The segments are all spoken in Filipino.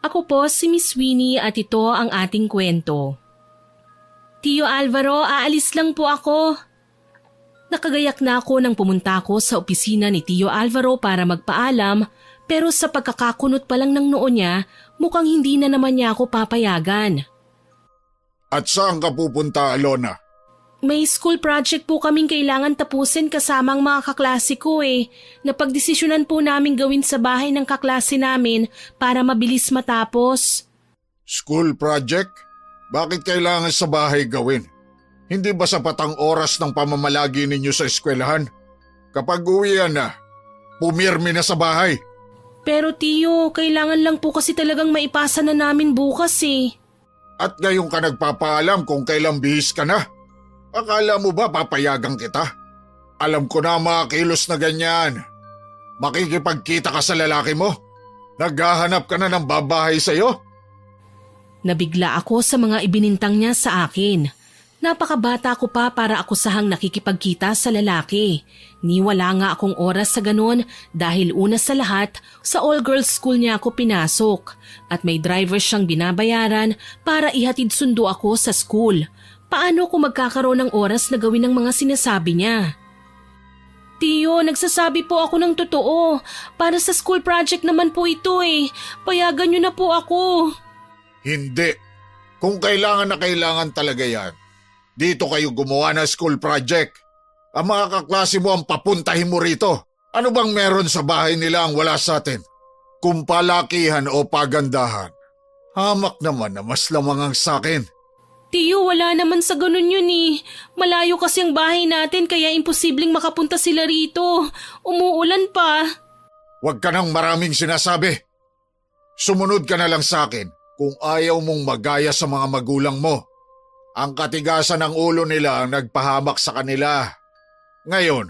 Ako po si Miss Winnie at ito ang ating kwento. Tio Alvaro, aalis lang po ako. Nakagayak na ako nang pumunta ako sa opisina ni Tio Alvaro para magpaalam, pero sa pagkakakunot pa lang ng noo niya, mukhang hindi na naman niya ako papayagan. At saan ka pupunta, Alona? May school project po kaming kailangan tapusin kasama ang mga kaklase ko Napagdesisyonan po namin gawin sa bahay ng kaklase namin para mabilis matapos. School project? Bakit kailangan sa bahay gawin? Hindi ba sapat ang oras ng pamamalagi ninyo sa eskwelahan? Kapag uwian na, pumirmi na sa bahay. Pero Tio, kailangan lang po kasi talagang maipasa na namin bukas At ngayon ka nagpapaalam kung kailang bihis ka na? Akala mo ba papayagan kita? Alam ko na mga kilos na ganyan. Makikipagkita ka sa lalaki mo? Naghahanap ka na ng babahay sa'yo? Nabigla ako sa mga ibinintang niya sa akin. Napakabata ko pa para ako sahang nakikipagkita sa lalaki. Niwala nga akong oras sa ganon dahil una sa lahat, sa all-girls school niya ako pinasok at may driver siyang binabayaran para ihatid sundo ako sa school. Paano ko magkakaroon ng oras na gawin ang mga sinasabi niya? Tio, nagsasabi po ako ng totoo. Para sa school project naman po ito Payagan niyo na po ako. Hindi. Kung kailangan na kailangan talaga yan, dito kayo gumawa ng school project. Ang mga kaklase mo ang papuntahin mo rito. Ano bang meron sa bahay nila ang wala sa atin? Kung palakihan o pagandahan, hamak naman na mas lamang ang sakin. Tio, wala naman sa ganun yun Malayo kasi ang bahay natin kaya imposibleng makapunta sila rito. Umuulan pa. Huwag ka nang maraming sinasabi. Sumunod ka na lang sa akin kung ayaw mong magaya sa mga magulang mo. Ang katigasan ng ulo nila ang nagpahamak sa kanila. Ngayon,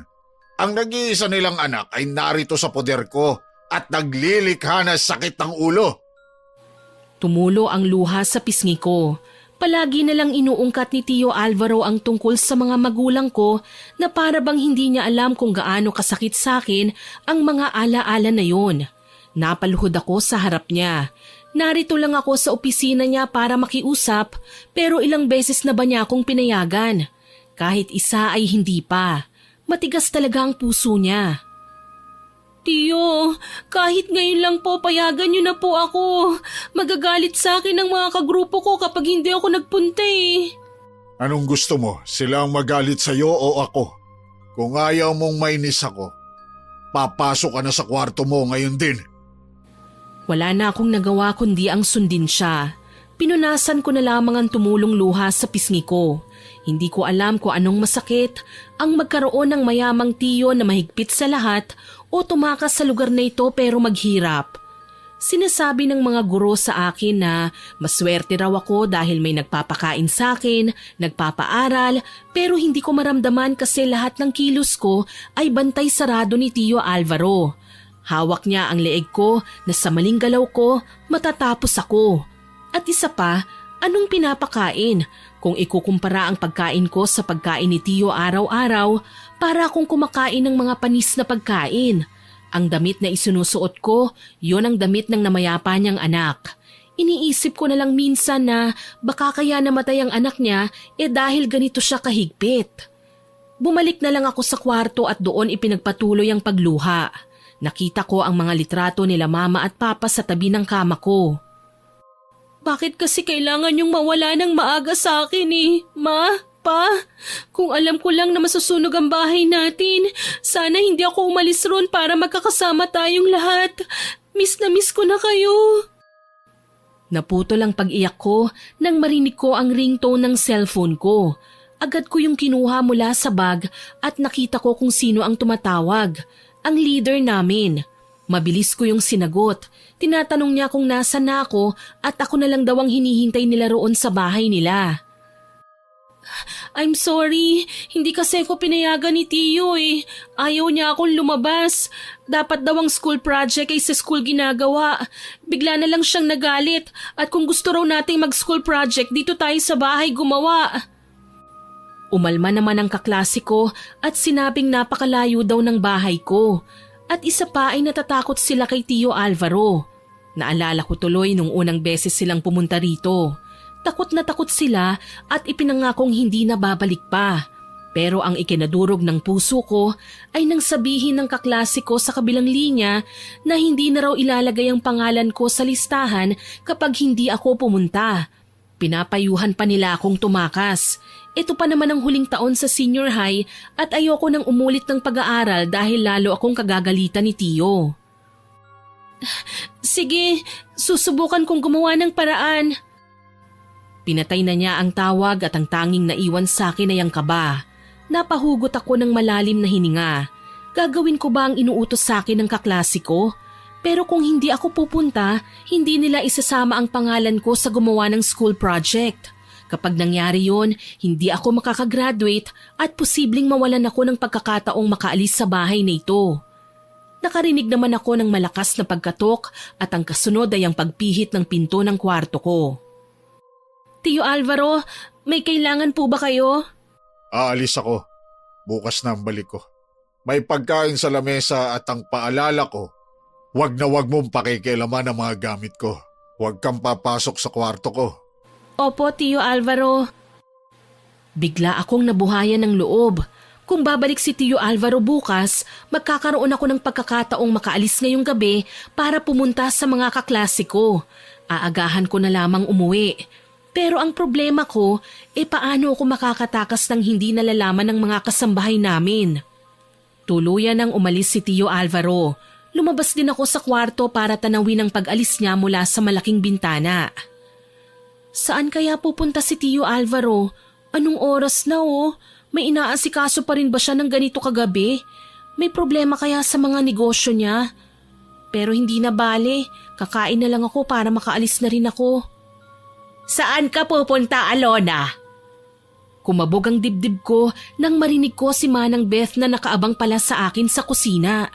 ang nag-iisa nilang anak ay narito sa poder ko at naglilikha ng sakit ng ulo. Tumulo ang luha sa pisngi ko. Palagi na lang inuungkat ni Tio Alvaro ang tungkol sa mga magulang ko na para bang hindi niya alam kung gaano kasakit sa akin ang mga alaala na yon. Napaluhod ako sa harap niya. Narito lang ako sa opisina niya para makiusap pero ilang beses na ba niya akong pinayagan? Kahit isa ay hindi pa. Matigas talaga ang puso niya. Tio, kahit ngayon lang po payagan niyo na po ako. Magagalit sa akin ang mga kagrupo ko kapag hindi ako nagpunta Anong gusto mo? Sila ang magalit sa'yo o ako? Kung ayaw mong mainis ako, papasok ka na sa kwarto mo ngayon din. Wala na akong nagawa kundi ang sundin siya. Pinunasan ko na lamang ang tumulong luha sa pisngi ko. Hindi ko alam kung anong masakit ang magkaroon ng mayamang tiyo na mahigpit sa lahat o tumakas sa lugar na ito pero maghirap. Sinasabi ng mga guro sa akin na maswerte raw ako dahil may nagpapakain sa akin, nagpapaaral, pero hindi ko maramdaman kasi lahat ng kilos ko ay bantay sarado ni Tio Alvaro. Hawak niya ang leeg ko na sa maling galaw ko matatapos ako. At isa pa, anong pinapakain? Kung ikukumpara ang pagkain ko sa pagkain ni Tio araw-araw, para akong kumakain ng mga panis na pagkain. Ang damit na isinusuot ko, yon ang damit ng namayapa niyang anak. Iniisip ko na lang minsan na baka kaya namatay ang anak niya dahil ganito siya kahigpit. Bumalik na lang ako sa kwarto at doon ipinagpatuloy ang pagluha. Nakita ko ang mga litrato nila mama at papa sa tabi ng kama ko. Bakit kasi kailangan yung mawala ng maaga sa akin Ma, Pa? Kung alam ko lang na masusunog ang bahay natin, sana hindi ako umalis ron para magkakasama tayong lahat. Miss na miss ko na kayo. Naputol ang pag-iyak ko nang marinig ko ang ringtone ng cellphone ko. Agad ko yung kinuha mula sa bag at nakita ko kung sino ang tumatawag. Ang leader namin. Mabilis ko yung sinagot. Tinatanong niya kung nasa na ako at ako na lang daw ang hinihintay nila roon sa bahay nila. I'm sorry, hindi kasi ako pinayagan ni Tio Ayaw niya akong lumabas. Dapat daw ang school project ay sa school ginagawa. Bigla na lang siyang nagalit at kung gusto raw nating mag-school project dito tayo sa bahay gumawa. Umalma naman ang kaklase ko at sinabing napakalayo daw ng bahay ko. At isa pa ay natatakot sila kay Tio Alvaro. Naalala ko tuloy nung unang beses silang pumunta rito. Takot na takot sila at ipinangakong hindi na babalik pa. Pero ang ikinadurog ng puso ko ay nang sabihin ng kaklase ko sa kabilang linya na hindi na raw ilalagay ang pangalan ko sa listahan kapag hindi ako pumunta. Pinapayuhan pa nila akong tumakas. Ito pa naman ang huling taon sa senior high at ayoko nang umulit ng pag-aaral dahil lalo akong kagagalitan ni Tio. Sige, susubukan kong gumawa ng paraan. Pinatay na niya ang tawag at ang tanging naiwan sa akin ay ang kaba. Napahugot ako ng malalim na hininga. Gagawin ko ba ang inuutos sa akin ng kaklase ko? Pero kung hindi ako pupunta, hindi nila isasama ang pangalan ko sa gumawa ng school project. Kapag nangyari yon, hindi ako makakagraduate at posibleng mawalan ako ng pagkakataong makaalis sa bahay na ito. Nakarinig naman ako ng malakas na pagkatok at ang kasunod ay ang pagpihit ng pinto ng kwarto ko. Tio Alvaro, may kailangan po ba kayo? Aalis ako. Bukas na ang balik ko. May pagkain sa lamesa at ang paalala ko, wag na wag mong pakikialaman ang mga gamit ko. Huwag kang papasok sa kwarto ko. Opo, Tio Alvaro. Bigla akong nabuhayan ng loob. Kung babalik si Tio Alvaro bukas, magkakaroon ako ng pagkakataong makaalis ngayong gabi para pumunta sa mga kaklase ko. Aagahan ko na lamang umuwi. Pero ang problema ko, paano ako makakatakas ng hindi nalalaman ng mga kasambahay namin? Tuluyan nang umalis si Tio Alvaro. Lumabas din ako sa kwarto para tanawin ang pag-alis niya mula sa malaking bintana. Saan kaya pupunta si Tio Alvaro? Anong oras na May inaasikaso pa rin ba siya ng ganito kagabi? May problema kaya sa mga negosyo niya? Pero hindi na bale, kakain na lang ako para makaalis na rin ako. Saan ka pupunta, Alona? Kumabog ang dibdib ko nang marinig ko si Manang Beth na nakaabang pala sa akin sa kusina.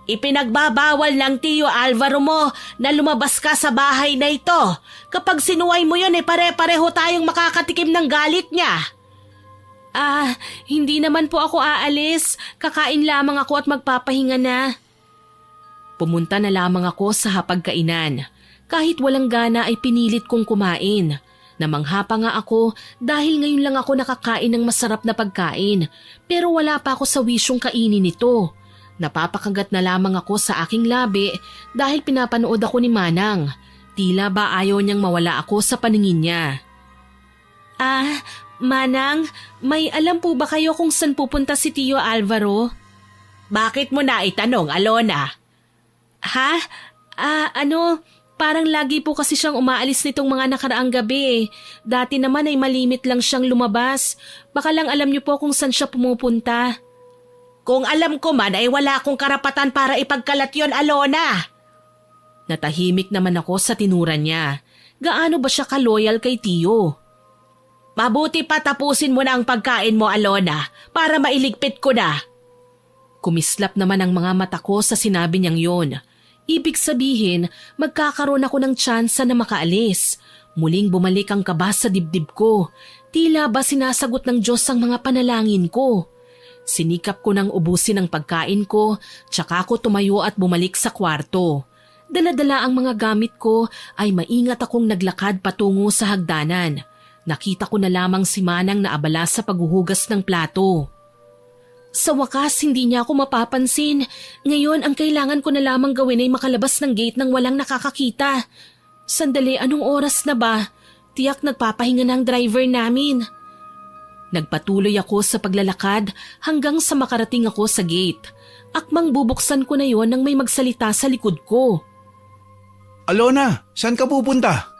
Ipinagbabawal ng Tio Alvaro mo na lumabas ka sa bahay na ito. Kapag sinuway mo yun, pare-pareho tayong makakatikim ng galit niya. Hindi naman po ako aalis. Kakain lamang ako at magpapahinga na. Pumunta na lamang ako sa hapagkainan. Kahit walang gana ay pinilit kong kumain. Namangha pa nga ako dahil ngayon lang ako nakakain ng masarap na pagkain. Pero wala pa ako sa wisyong kainin ito. Napapakagat na lamang ako sa aking labi dahil pinapanood ako ni Manang. Tila ba ayaw niyang mawala ako sa paningin niya. Manang, may alam po ba kayo kung saan pupunta si Tio Alvaro? Bakit mo na itanong, Alona? Ha? Parang lagi po kasi siyang umaalis nitong mga nakaraang gabi. Dati naman ay malimit lang siyang lumabas. Baka lang alam niyo po kung saan siya pumupunta. Kung alam ko man ay wala akong karapatan para ipagkalat yon, Alona. Natahimik naman ako sa tinuran niya. Gaano ba siya ka-loyal kay Tio? Mabuti pa tapusin mo na ang pagkain mo, Alona, para mailigpit ko na. Kumislap naman ang mga mata ko sa sinabi niyang yon. Ibig sabihin, magkakaroon ako ng tsansa na makaalis. Muling bumalik ang kaba sa dibdib ko. Tila ba sinasagot ng Diyos ang mga panalangin ko? Sinikap ko nang ubusin ang pagkain ko, tsaka ko tumayo at bumalik sa kwarto. Dala-dala ang mga gamit ko ay maingat akong naglakad patungo sa hagdanan. Nakita ko na lamang si Manang na abala sa paghuhugas ng plato. Sa wakas, hindi niya ako mapapansin. Ngayon, ang kailangan ko na lamang gawin ay makalabas ng gate nang walang nakakakita. Sandali, anong oras na ba? Tiyak nagpapahinga ng driver namin. Nagpatuloy ako sa paglalakad hanggang sa makarating ako sa gate. Akmang bubuksan ko na yon nang may magsalita sa likod ko. Alona, saan ka pupunta?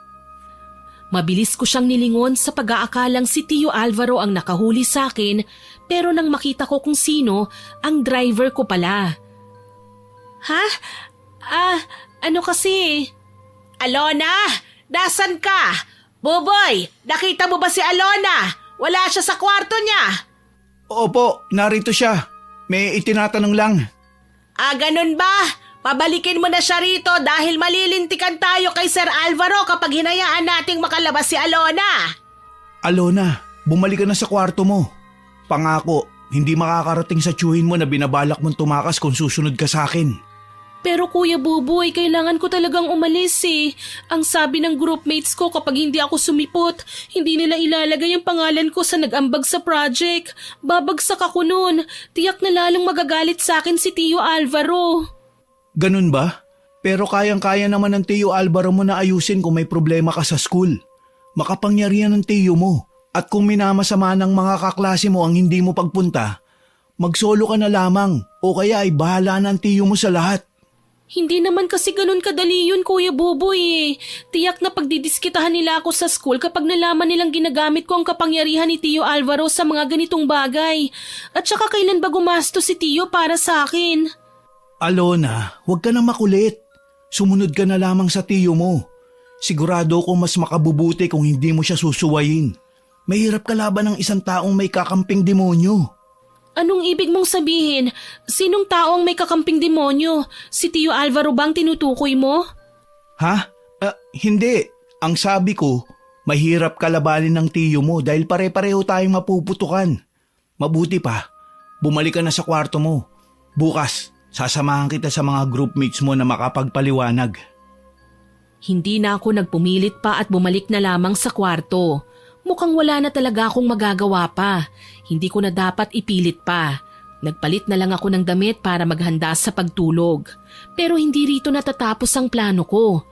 Mabilis ko siyang nilingon sa pag-aakalang si Tio Alvaro ang nakahuli sa akin, pero nang makita ko kung sino, ang driver ko pala. Ha? Ano kasi? Alona, nasan ka? Boboy, nakita mo ba si Alona? Wala siya sa kwarto niya. Opo, narito siya. May itinatanong lang. Ganun ba? Pabalikin mo na siya rito dahil malilintikan tayo kay Sir Alvaro kapag hinayaan nating makalabas si Alona. Alona, bumalik ka na sa kwarto mo. Pangako, hindi makakarating sa tiyuhin mo na binabalak mong tumakas kung susunod ka sa akin. Pero Kuya Buboy, kailangan ko talagang umalis eh. Ang sabi ng groupmates ko kapag hindi ako sumipot, hindi nila ilalagay ang pangalan ko sa nag-ambag sa project. Babagsak ako nun. Tiyak na lalong magagalit sa akin si Tio Alvaro. Ganun ba? Pero kayang-kaya naman ng Tio Alvaro mo na ayusin kung may problema ka sa school. Makapangyarihan ng tiyo mo. At kung minamasama ng mga kaklase mo ang hindi mo pagpunta, magsolo ka na lamang o kaya ay bahala na ang tiyo mo sa lahat. Hindi naman kasi ganun kadali yun, Kuya Buboy eh. Tiyak na pagdidiskitahan nila ako sa school kapag nalaman nilang ginagamit ko ang kapangyarihan ni Tio Alvaro sa mga ganitong bagay. At saka kailan ba gumasto si Tio para sa akin? Alona, huwag ka na makulit. Sumunod ka na lamang sa tiyo mo. Sigurado ko mas makabubuti kung hindi mo siya susuwayin. Mahirap kalaban ng isang taong may kakamping demonyo. Anong ibig mong sabihin? Sinong taong may kakamping demonyo? Si Tio Alvaro bang tinutukoy mo? Ha? Hindi. Ang sabi ko, mahirap kalabanin ng tiyo mo dahil pare-pareho tayong mapuputukan. Mabuti pa, bumalik ka na sa kwarto mo. Bukas, sasamahan kita sa mga groupmates mo na makapagpaliwanag. Hindi na ako nagpumilit pa at bumalik na lamang sa kwarto. Mukhang wala na talaga akong magagawa pa. Hindi ko na dapat ipilit pa. Nagpalit na lang ako ng damit para maghanda sa pagtulog. Pero hindi rito natatapos ang plano ko.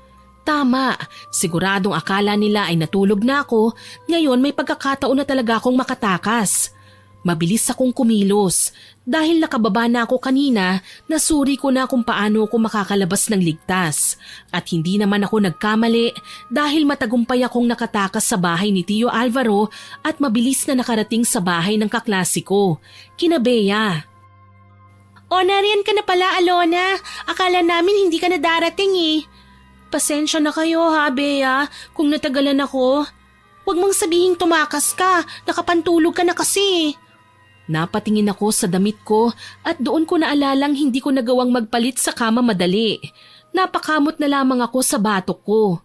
Tama, siguradong akala nila ay natulog na ako, ngayon may pagkakataon na talaga akong makatakas. Mabilis akong kumilos. Dahil nakababa na ako kanina, nasuri ko na kung paano ako makakalabas ng ligtas. At hindi naman ako nagkamali dahil matagumpay akong nakatakas sa bahay ni Tio Alvaro at mabilis na nakarating sa bahay ng kaklase ko, kina Bea. O, nariyan ka na pala, Alona. Akala namin hindi ka na darating eh. Pasensya na kayo ha, Bea, kung natagalan ako. Huwag mong sabihing tumakas ka, nakapantulog ka na kasi. Napatingin ako sa damit ko at doon ko naalalang hindi ko nagawang magpalit sa kama madali. Napakamot na lamang ako sa batok ko.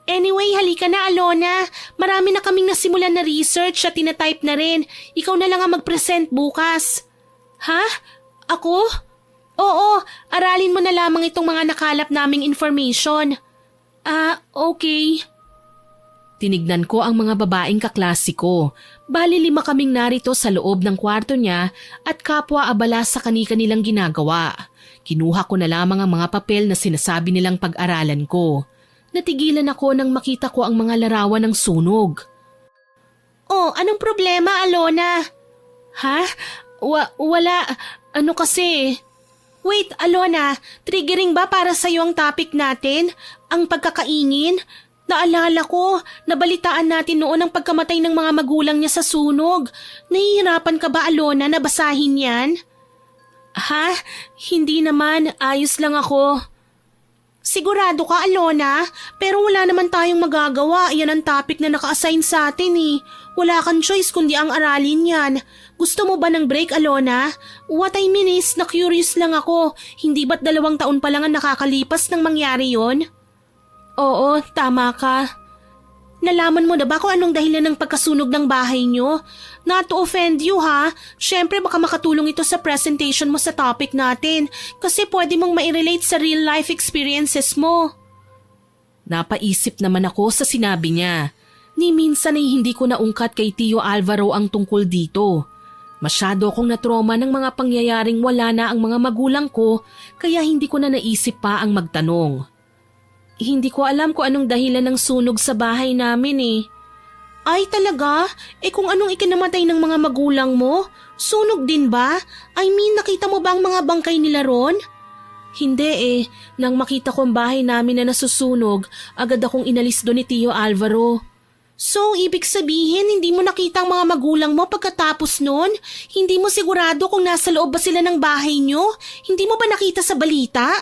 Anyway, halika na, Alona. Marami na kaming nasimulan na research at tinatype na rin. Ikaw na lang ang mag-present bukas. Ha? Ako? Oo, aralin mo na lamang itong mga nakalap naming information. Okay. Tinignan ko ang mga babaeng kaklase ko. Bali 5 kaming narito sa loob ng kwarto niya at kapwa abala sa kani-kanilang ginagawa. Kinuha ko na lamang ang mga papel na sinasabi nilang pag-aralan ko. Natigilan ako nang makita ko ang mga larawan ng sunog. Oh, anong problema, Alona? Ha? Wala. Ano kasi? Wait, Alona, triggering ba para sa'yo ang topic natin? Ang pagkakaingin? Naalala ko, nabalitaan natin noon ang pagkamatay ng mga magulang niya sa sunog. Nahihirapan ka ba, Alona, na basahin yan? Ha? Hindi naman, ayos lang ako. Sigurado ka, Alona? Pero wala naman tayong magagawa. Yan ang topic na naka-assign sa atin eh. Wala kang choice kundi ang aralin yan. Gusto mo ba ng break, Alona? What I mean is, na-curious lang ako. Hindi ba't 2 taon pa lang ang nakakalipas nang mangyari yon? Oo, tama ka. Nalaman mo na ba kung anong dahilan ng pagkasunog ng bahay niyo? Not to offend you ha, syempre baka makatulong ito sa presentation mo sa topic natin kasi pwede mong mairelate sa real life experiences mo. Napaisip naman ako sa sinabi niya. Ni minsan ay hindi ko naungkat kay Tio Alvaro ang tungkol dito. Masyado akong natroma ng mga pangyayaring wala na ang mga magulang ko kaya hindi ko na naisip pa ang magtanong. Hindi ko alam kung anong dahilan ng sunog sa bahay namin eh. Ay talaga? Kung anong ikinamatay ng mga magulang mo? Sunog din ba? I mean, nakita mo ba ang mga bangkay nila ron? Hindi eh. Nang makita ko ang bahay namin na nasusunog, agad akong inalis doon ni Tio Alvaro. So, ibig sabihin, hindi mo nakita ang mga magulang mo pagkatapos nun? Hindi mo sigurado kung nasa loob ba sila ng bahay nyo? Hindi mo ba nakita sa balita?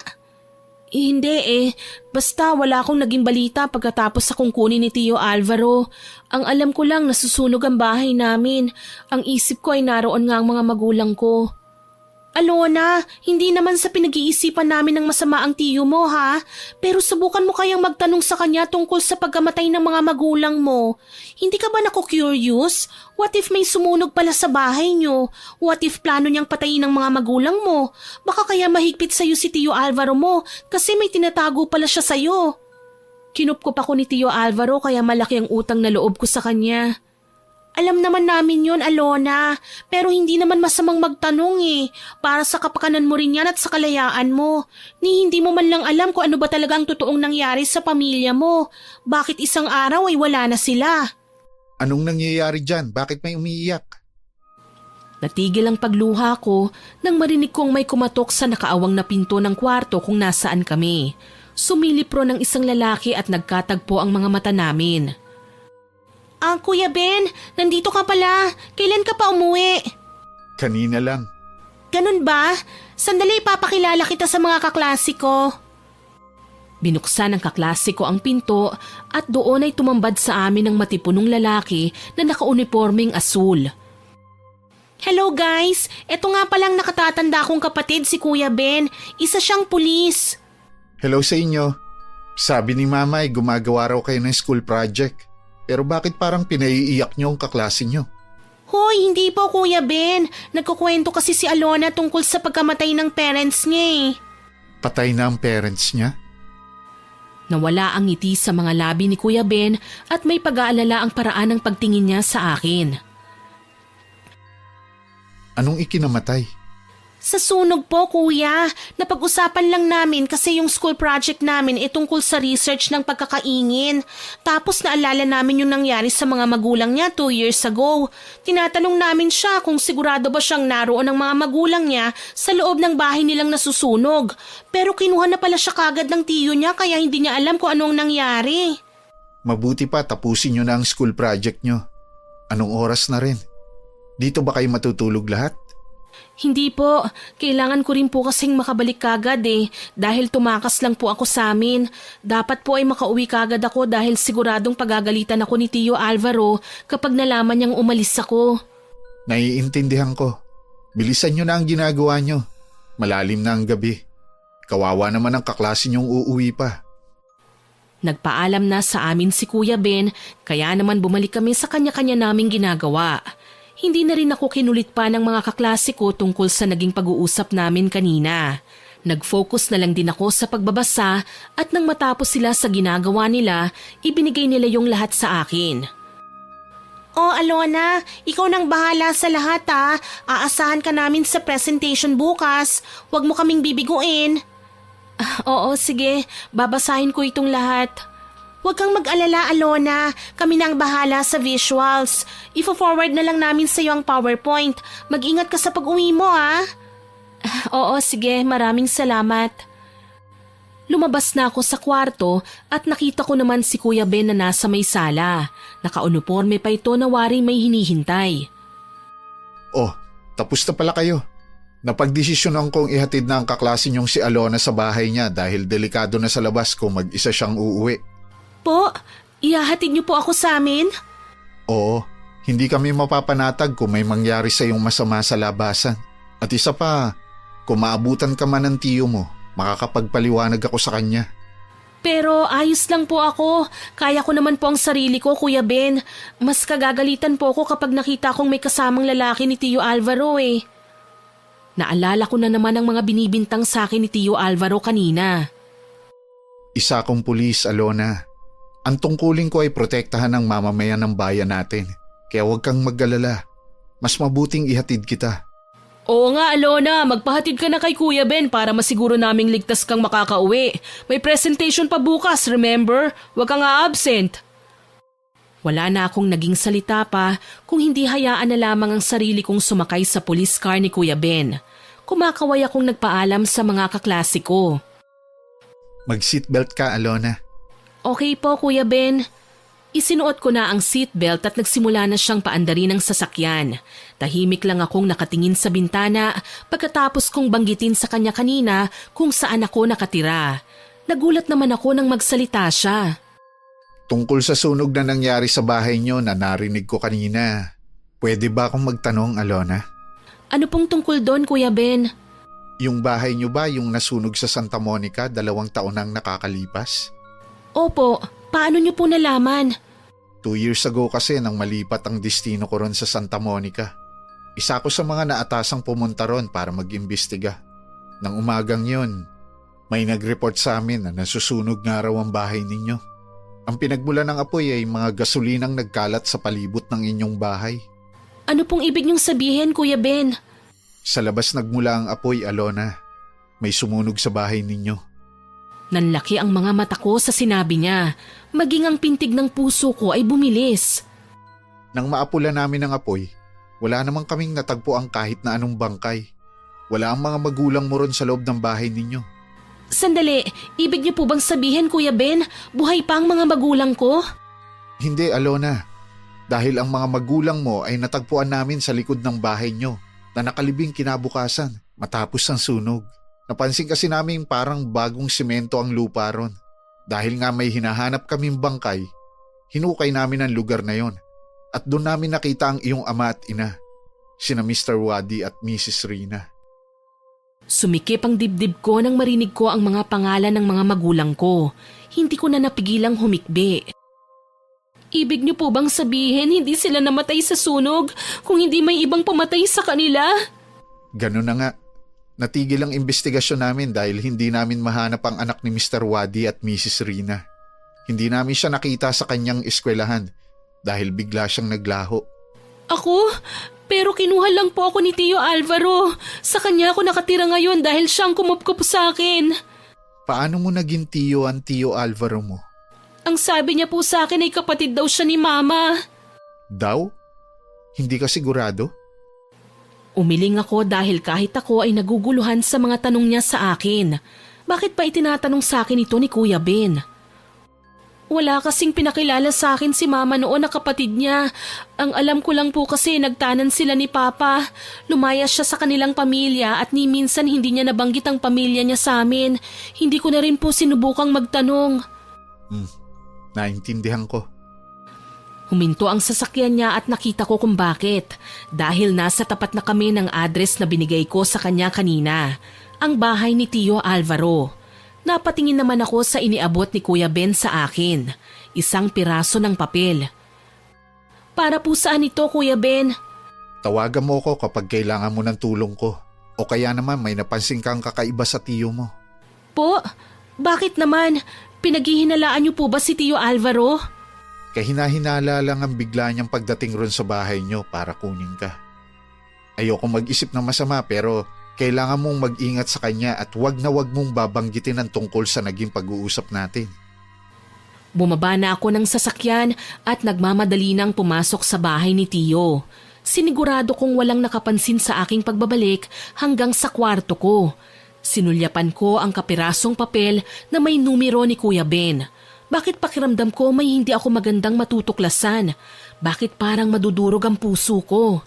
Hindi eh. Basta wala akong naging balita pagkatapos akong kunin ni Tio Alvaro. Ang alam ko lang nasusunog ang bahay namin. Ang isip ko ay naroon nga ang mga magulang ko. Alona, hindi naman sa pinag-iisipan namin ng masama ang tiyo mo ha, pero subukan mo kayang magtanong sa kanya tungkol sa pagkamatay ng mga magulang mo. Hindi ka ba naku-curious? What if may sumunog pala sa bahay nyo? What if plano niyang patayin ng mga magulang mo? Baka kaya mahigpit sa'yo si Tio Alvaro mo kasi may tinatago pala siya sa'yo. Kinupkup ako ni Tio Alvaro kaya malaki ang utang na loob ko sa kanya. Alam naman namin yun, Alona, pero hindi naman masamang magtanong eh. Para sa kapakanan mo rin yan at sa kalayaan mo. Ni hindi mo man lang alam kung ano ba talaga ang totoong nangyari sa pamilya mo. Bakit isang araw ay wala na sila? Anong nangyayari dyan? Bakit may umiiyak? Natigil ang pagluha ko nang marinig kong may kumatok sa nakaawang na pinto ng kwarto kung nasaan kami. Sumilipro ng isang lalaki at nagkatagpo ang mga mata namin. Kuya Ben, nandito ka pala. Kailan ka pa umuwi? Kanina lang. Ganun ba? Sandali ipapakilala kita sa mga kaklase ko. Binuksan ng kaklase ko ang pinto at doon ay tumambad sa amin ng matipunong lalaki na nakaunipormeng asul. Hello guys, eto nga palang nakatatanda kong kapatid si Kuya Ben. Isa siyang pulis. Hello sa inyo. Sabi ni Mama ay gumagawa raw kayo ng school project. Pero bakit parang pinaiiyak niyo ang kaklase niyo? Hoy, hindi po Kuya Ben. Nagkukwento kasi si Alona tungkol sa pagkamatay ng parents niya eh. Patay na ang parents niya? Nawala ang ngiti sa mga labi ni Kuya Ben at may pag-aalala ang paraan ng pagtingin niya sa akin. Anong ikinamatay? Sa sunog po, Kuya. Napag-usapan lang namin kasi yung school project namin ay tungkol sa research ng pagkakaingin. Tapos naalala namin yung nangyari sa mga magulang niya 2 years ago. Tinatanong namin siya kung sigurado ba siyang naroon ng mga magulang niya sa loob ng bahay nilang nasusunog. Pero kinuha na pala siya kagad ng tiyo niya kaya hindi niya alam kung anong nangyari. Mabuti pa tapusin niyo na ang school project niyo. Anong oras na rin? Dito ba kayo matutulog lahat? Hindi po. Kailangan ko rin po kasing makabalik kagad eh. Dahil tumakas lang po ako sa amin. Dapat po ay makauwi kagad ako dahil siguradong pagagalitan ako ni Tio Alvaro kapag nalaman niyang umalis ako. Naiintindihan ko. Bilisan niyo na ang ginagawa niyo. Malalim na ang gabi. Kawawa naman ang kaklase niyong uuwi pa. Nagpaalam na sa amin si Kuya Ben kaya naman bumalik kami sa kanya-kanya naming ginagawa. Hindi na rin ako kinulit pa ng mga kaklase ko tungkol sa naging pag-uusap namin kanina. Nag-focus na lang din ako sa pagbabasa at nang matapos sila sa ginagawa nila, ibinigay nila yung lahat sa akin. Oh, Alona, ikaw nang bahala sa lahat ha. Aasahan ka namin sa presentation bukas. Huwag mo kaming bibiguin. Oo, sige. Babasahin ko itong lahat. Huwag kang mag-alala, Alona. Kami na ang bahala sa visuals. Ifo-forward na lang namin sa iyo ang PowerPoint. Mag-ingat ka sa pag-uwi mo, ha? Oo, sige. Maraming salamat. Lumabas na ako sa kwarto at nakita ko naman si Kuya Ben na nasa may sala. Naka-uniforme pa ito na waring may hinihintay. Oh, tapos na pala kayo. Napagdesisyonan kong ihatid na ang kaklase niyong si Alona sa bahay niya dahil delikado na sa labas kung mag-isa siyang uuwi. Po, ihahatid niyo po ako sa amin? Oo, hindi kami mapapanatag kung may mangyari sa iyong masama sa labasan. At isa pa, kung maabutan ka man ng tiyo mo, makakapagpaliwanag ako sa kanya. Pero ayos lang po ako. Kaya ko naman po ang sarili ko, Kuya Ben. Mas kagagalitan po ako kapag nakita kong may kasamang lalaki ni Tio Alvaro eh. Naalala ko na naman ang mga binibintang sa akin ni Tio Alvaro kanina. Isa akong pulis, Alona. Ang tungkulin ko ay protektahan ang mamamayan ng bayan natin. Kaya huwag kang mag-alala. Mas mabuting ihatid kita. Oo nga, Alona. Magpahatid ka na kay Kuya Ben para masiguro naming ligtas kang makakauwi. May presentation pa bukas, remember? Huwag kang absent. Wala na akong naging salita pa kung hindi hayaan na lamang ang sarili kong sumakay sa police car ni Kuya Ben. Kumakaway akong nagpaalam sa mga kaklase ko. Mag-seatbelt ka, Alona. Okay po, Kuya Ben. Isinuot ko na ang seatbelt at nagsimula na siyang paandarin ng sasakyan. Tahimik lang akong nakatingin sa bintana pagkatapos kong banggitin sa kanya kanina kung saan ako nakatira. Nagulat naman ako nang magsalita siya. Tungkol sa sunog na nangyari sa bahay niyo na narinig ko kanina. Pwede ba akong magtanong, Alona? Ano pong tungkol doon, Kuya Ben? Yung bahay niyo ba yung nasunog sa Santa Monica 2 taon nang nakakalipas? Opo, paano niyo po nalaman? 2 years ago kasi nang malipat ang destino ko ron sa Santa Monica. Isa ko sa mga naatasang pumunta ron para mag-imbestiga. Nang umagang yun, may nag-report sa amin na nasusunog nga raw ang bahay ninyo. Ang pinagmula ng apoy ay mga gasolinang nagkalat sa palibot ng inyong bahay. Ano pong ibig niyong sabihin, Kuya Ben? Sa labas nagmula ang apoy, Alona. May sumunog sa bahay ninyo. Nanlaki ang mga mata ko sa sinabi niya. Maging ang pintig ng puso ko ay bumilis. Nang maapula namin ang apoy, wala namang kaming natagpo ang kahit na anong bangkay. Wala ang mga magulang mo ron sa loob ng bahay ninyo. Sandali, ibig niyo po bang sabihin, Kuya Ben, buhay pa ang mga magulang ko? Hindi, Alona. Dahil ang mga magulang mo ay natagpuan namin sa likod ng bahay nyo na nakalibing kinabukasan matapos ang sunog. Napansin kasi namin parang bagong simento ang lupa ron. Dahil nga may hinahanap kaming bangkay, hinukay namin ang lugar na yon at doon namin nakita ang iyong ama at ina, sina Mr. Wadi at Mrs. Rina. Sumikip ang dibdib ko nang marinig ko ang mga pangalan ng mga magulang ko. Hindi ko na napigilang humikbi. Ibig niyo po bang sabihin hindi sila namatay sa sunog kung hindi may ibang pumatay sa kanila? Ganun na nga. Natigil ang investigasyon namin dahil hindi namin mahanap ang anak ni Mr. Wadi at Mrs. Rina. Hindi namin siya nakita sa kanyang eskwelahan dahil bigla siyang naglaho. Ako? Pero kinuha lang po ako ni Tio Alvaro. Sa kanya ako nakatira ngayon dahil siyang kumupkup sa akin. Paano mo naging tiyo ang Tio Alvaro mo? Ang sabi niya po sa akin ay kapatid daw siya ni Mama. Daw? Hindi ka sigurado? Umiling ako dahil kahit ako ay naguguluhan sa mga tanong niya sa akin. Bakit pa itinatanong sa akin ito ni Kuya Ben? Wala kasing pinakilala sa akin si Mama noon na kapatid niya. Ang alam ko lang po kasi nagtanan sila ni Papa. Lumayas siya sa kanilang pamilya at ni minsan hindi niya nabanggit ang pamilya niya sa amin. Hindi ko na rin po sinubukang magtanong. Naintindihan ko. Huminto ang sasakyan niya at nakita ko kung bakit. Dahil nasa tapat na kami ng address na binigay ko sa kanya kanina. Ang bahay ni Tio Alvaro. Napatingin naman ako sa iniabot ni Kuya Ben sa akin. Isang piraso ng papel. Para po saan ito, Kuya Ben? Tawagan mo ko kapag kailangan mo ng tulong ko. O kaya naman may napansin kang kakaiba sa tiyo mo. Po? Bakit naman? Pinaghihinalaan niyo po ba si Tio Alvaro? Kahina-hinala lang ang bigla niyang pagdating ron sa bahay niyo para kunin ka. Ayoko mag-isip ng masama pero kailangan mong mag-ingat sa kanya at wag na wag mong babanggitin ang tungkol sa naging pag-uusap natin. Bumaba na ako ng sasakyan at nagmamadali nang pumasok sa bahay ni Tio. Sinigurado kong walang nakapansin sa aking pagbabalik hanggang sa kwarto ko. Sinulyapan ko ang kapirasong papel na may numero ni Kuya Ben. Bakit pakiramdam ko may hindi ako magandang matutuklasan? Bakit parang madudurog ang puso ko?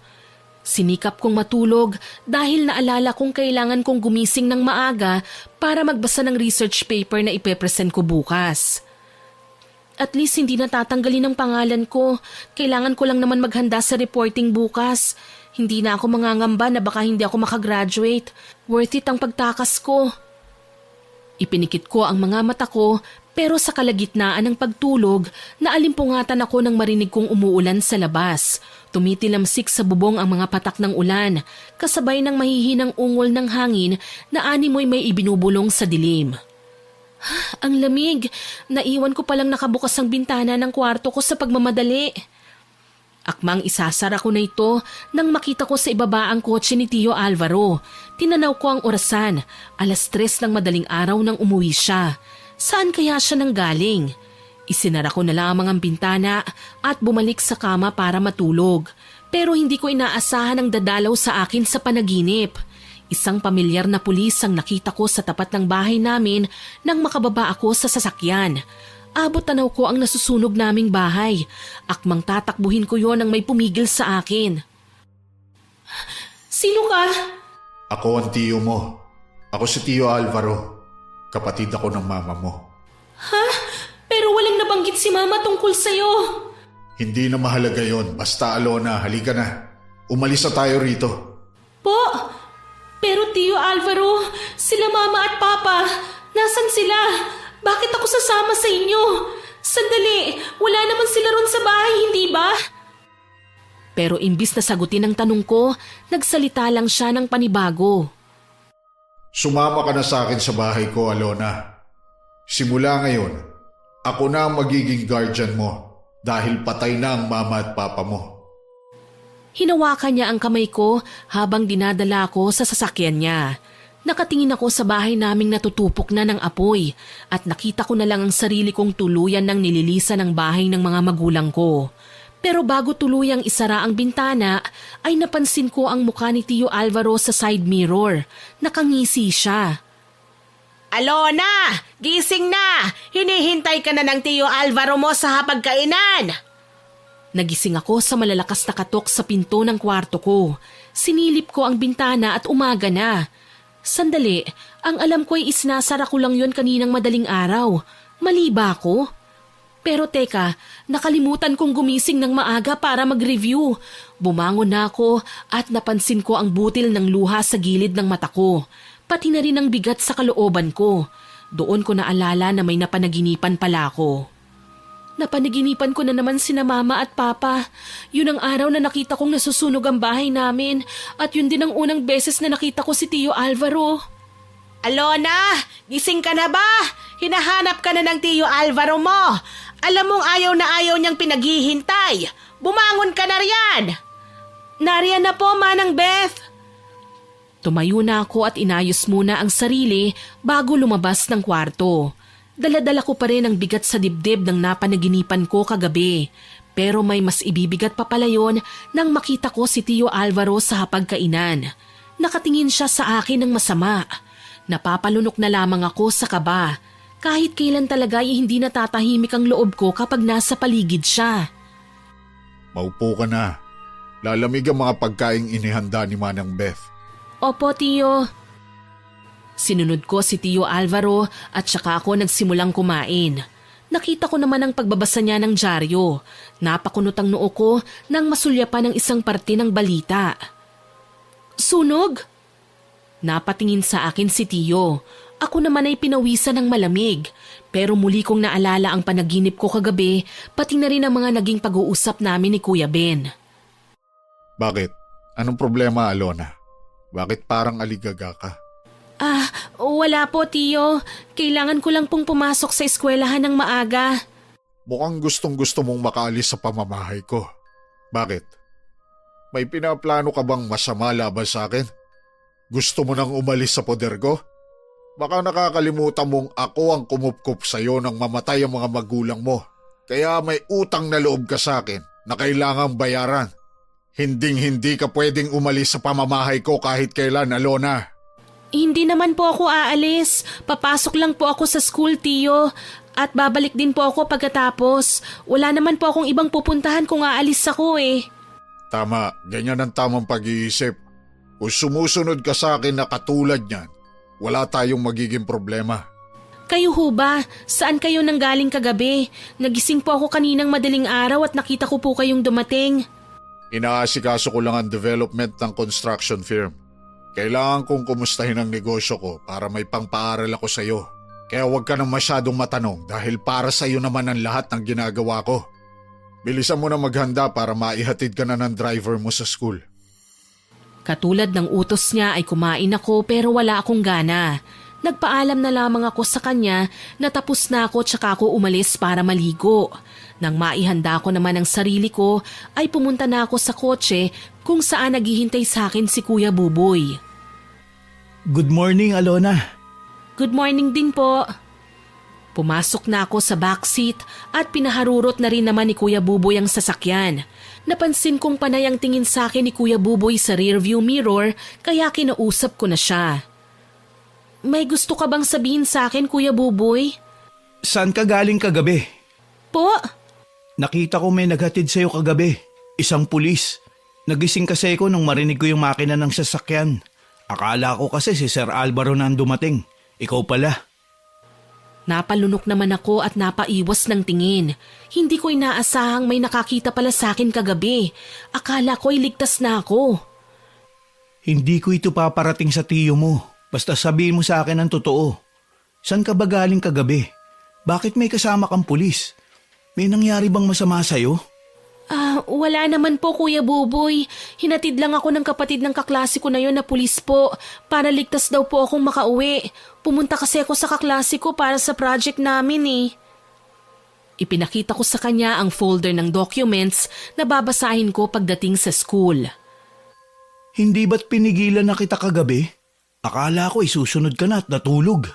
Sinikap kong matulog dahil naalala kong kailangan kong gumising ng maaga para magbasa ng research paper na ipepresent ko bukas. At least hindi natatanggalin ang pangalan ko. Kailangan ko lang naman maghanda sa reporting bukas. Hindi na ako mangangamba na baka hindi ako makagraduate. Worth it ang pagtakas ko. Ipinikit ko ang mga mata ko pero sa kalagitnaan ng pagtulog, naalimpungatan ako nang marinig kong umuulan sa labas. Tumitilamsik sa bubong ang mga patak ng ulan, kasabay ng mahihinang ungol ng hangin na animoy may ibinubulong sa dilim. Ang lamig! Naiwan ko palang nakabukas ang bintana ng kwarto ko sa pagmamadali. Akmang isasara ko na ito nang makita ko sa ibaba ang kotse ni Tio Alvaro. Tinanaw ko ang orasan, 3:00 ng madaling araw nang umuwi siya. Saan kaya siya nanggaling? Isinara ko na lamang ang bintana at bumalik sa kama para matulog. Pero hindi ko inaasahan ang dadalaw sa akin sa panaginip. Isang pamilyar na pulis ang nakita ko sa tapat ng bahay namin nang makababa ako sa sasakyan. Abot tanaw ko ang nasusunog naming bahay. Akmang tatakbuhin ko yon nang may pumigil sa akin. Sino ka? Ako ang tiyo mo. Ako si Tio Alvaro. Kapatid ako ng mama mo. Ha? Pero walang nabanggit si Mama tungkol sa'yo. Hindi na mahalaga yon. Basta Alona, halika na. Umalis na tayo rito. Po, pero Tio Alvaro, sila Mama at Papa. Nasaan sila? Bakit ako sasama sa inyo? Sandali, wala naman sila ron sa bahay, hindi ba? Pero imbis na sagutin ang tanong ko, nagsalita lang siya ng panibago. Sumama ka na sa akin sa bahay ko, Alona. Simula ngayon, ako na ang magiging guardian mo dahil patay na ang mama at papa mo. Hinawakan niya ang kamay ko habang dinadala ko sa sasakyan niya. Nakatingin ako sa bahay naming natutupok na ng apoy at nakita ko na lang ang sarili kong tuluyan ng nililisan ng bahay ng mga magulang ko. Pero bago tuluyang isara ang bintana, ay napansin ko ang mukha ni Tio Alvaro sa side mirror. Nakangisi siya. Alona! Gising na! Hinihintay ka na ng Tio Alvaro mo sa hapagkainan! Nagising ako sa malalakas na katok sa pinto ng kwarto ko. Sinilip ko ang bintana at umaga na. Sandali, ang alam ko ay isinasara ko lang yon kaninang madaling araw. Mali ba ako? Pero teka, nakalimutan kong gumising ng maaga para mag-review. Bumangon na ako at napansin ko ang butil ng luha sa gilid ng mata ko. Pati na rin ang bigat sa kalooban ko. Doon ko naalala na may napanaginipan pala ako. Napanaginipan ko na naman sina Mama at Papa. Yun ang araw na nakita kong nasusunog ang bahay namin at yun din ang unang beses na nakita ko si Tio Alvaro. Alona! Gising ka na ba? Hinahanap ka na ng Tio Alvaro mo. Alam mong ayaw niyang pinaghihintay. Bumangon ka na riyan! Nariyan na po, Manang Beth. Tumayo na ako at inayos muna ang sarili bago lumabas ng kwarto. Dala-dala ko pa rin ang bigat sa dibdib ng napanaginipan ko kagabi. Pero may mas ibibigat pa pala yun nang makita ko si Tio Alvaro sa hapagkainan. Nakatingin siya sa akin ng masama. Napapalunok na lamang ako sa kaba. Kahit kailan talaga ay hindi natatahimik ang loob ko kapag nasa paligid siya. Maupo ka na. Lalamig ang mga pagkaing inihanda ni Manang Beth. Opo, Tio. Sinunod ko si Tio Alvaro at saka ako nagsimulang kumain. Nakita ko naman ang pagbabasa niya ng dyaryo. Napakunot ang noo ko nang masulyapan ng isang parte ng balita. Sunog? Napatingin sa akin si Tio. Ako naman ay pinawisan ng malamig. Pero muli kong naalala ang panaginip ko kagabi, pati na rin ang mga naging pag-uusap namin ni Kuya Ben. Bakit? Anong problema, Alona? Bakit parang aligaga ka? Wala po, Tio. Kailangan ko lang pong pumasok sa eskwelahan ng maaga. Mukhang gustong-gusto mong makaalis sa pamamahay ko. Bakit? May pinaplano ka bang masama laban sa akin? Gusto mo nang umalis sa poder ko? Baka nakakalimutan mong ako ang kumupkup sa'yo nang mamatay ang mga magulang mo. Kaya may utang na loob ka sa akin na kailangang bayaran. Hinding-hindi ka pwedeng umalis sa pamamahay ko kahit kailan, Alona. Hindi naman po ako aalis. Papasok lang po ako sa school, Tio. At babalik din po ako pagkatapos. Wala naman po akong ibang pupuntahan kung aalis ako eh. Tama, ganyan ang tamang pag-iisip. Kung sumusunod ka sa akin na katulad niyan, wala tayong magiging problema. Kayo ho ba? Saan kayo nanggaling kagabi? Nagising po ako kaninang madaling araw at nakita ko po kayong dumating. Inaasikaso ko lang ang development ng construction firm. Kailangan kong kumustahin ang negosyo ko para may pangpaaral ako sa iyo. Kaya huwag ka nang masyadong matanong dahil para sa iyo naman ang lahat ng ginagawa ko. Bilisan mo na maghanda para maihatid ka na ng driver mo sa school. Katulad ng utos niya ay kumain ako pero wala akong gana. Nagpaalam na lamang ako sa kanya na tapos na ako tsaka ako umalis para maligo. Nang maihanda ko naman ang sarili ko ay pumunta na ako sa kotse kung saan naghihintay sa akin si Kuya Buboy. Good morning, Alona. Good morning din po. Pumasok na ako sa backseat at pinaharurot na rin naman ni Kuya Buboy ang sasakyan. Napansin kong panay ang tingin sa akin ni Kuya Buboy sa rearview mirror kaya kinausap ko na siya. May gusto ka bang sabihin sa akin, Kuya Buboy? Saan ka galing kagabi? Po? Nakita ko may naghatid sa'yo kagabi. Isang pulis. Nagising kasi ako nung marinig ko yung makina ng sasakyan. Akala ko kasi si Sir Alvaro na ang dumating. Ikaw pala. Napalunok naman ako at napaiwas ng tingin. Hindi ko inaasahang may nakakita pala sa akin kagabi. Akala ko ay ligtas na ako. Hindi ko ito paparating sa tiyo mo. Basta sabihin mo sa akin ang totoo. San ka ba galing kagabi? Bakit may kasama kang pulis? May nangyari bang masama sa'yo? Wala naman po, Kuya Buboy. Hinatid lang ako ng kapatid ng kaklase ko na yon na pulis po para ligtas daw po akong makauwi. Pumunta kasi ako sa kaklase ko para sa project namin eh. Ipinakita ko sa kanya ang folder ng documents na babasahin ko pagdating sa school. Hindi ba't pinigilan na kita kagabi? Akala ko isusunod ka na at natulog.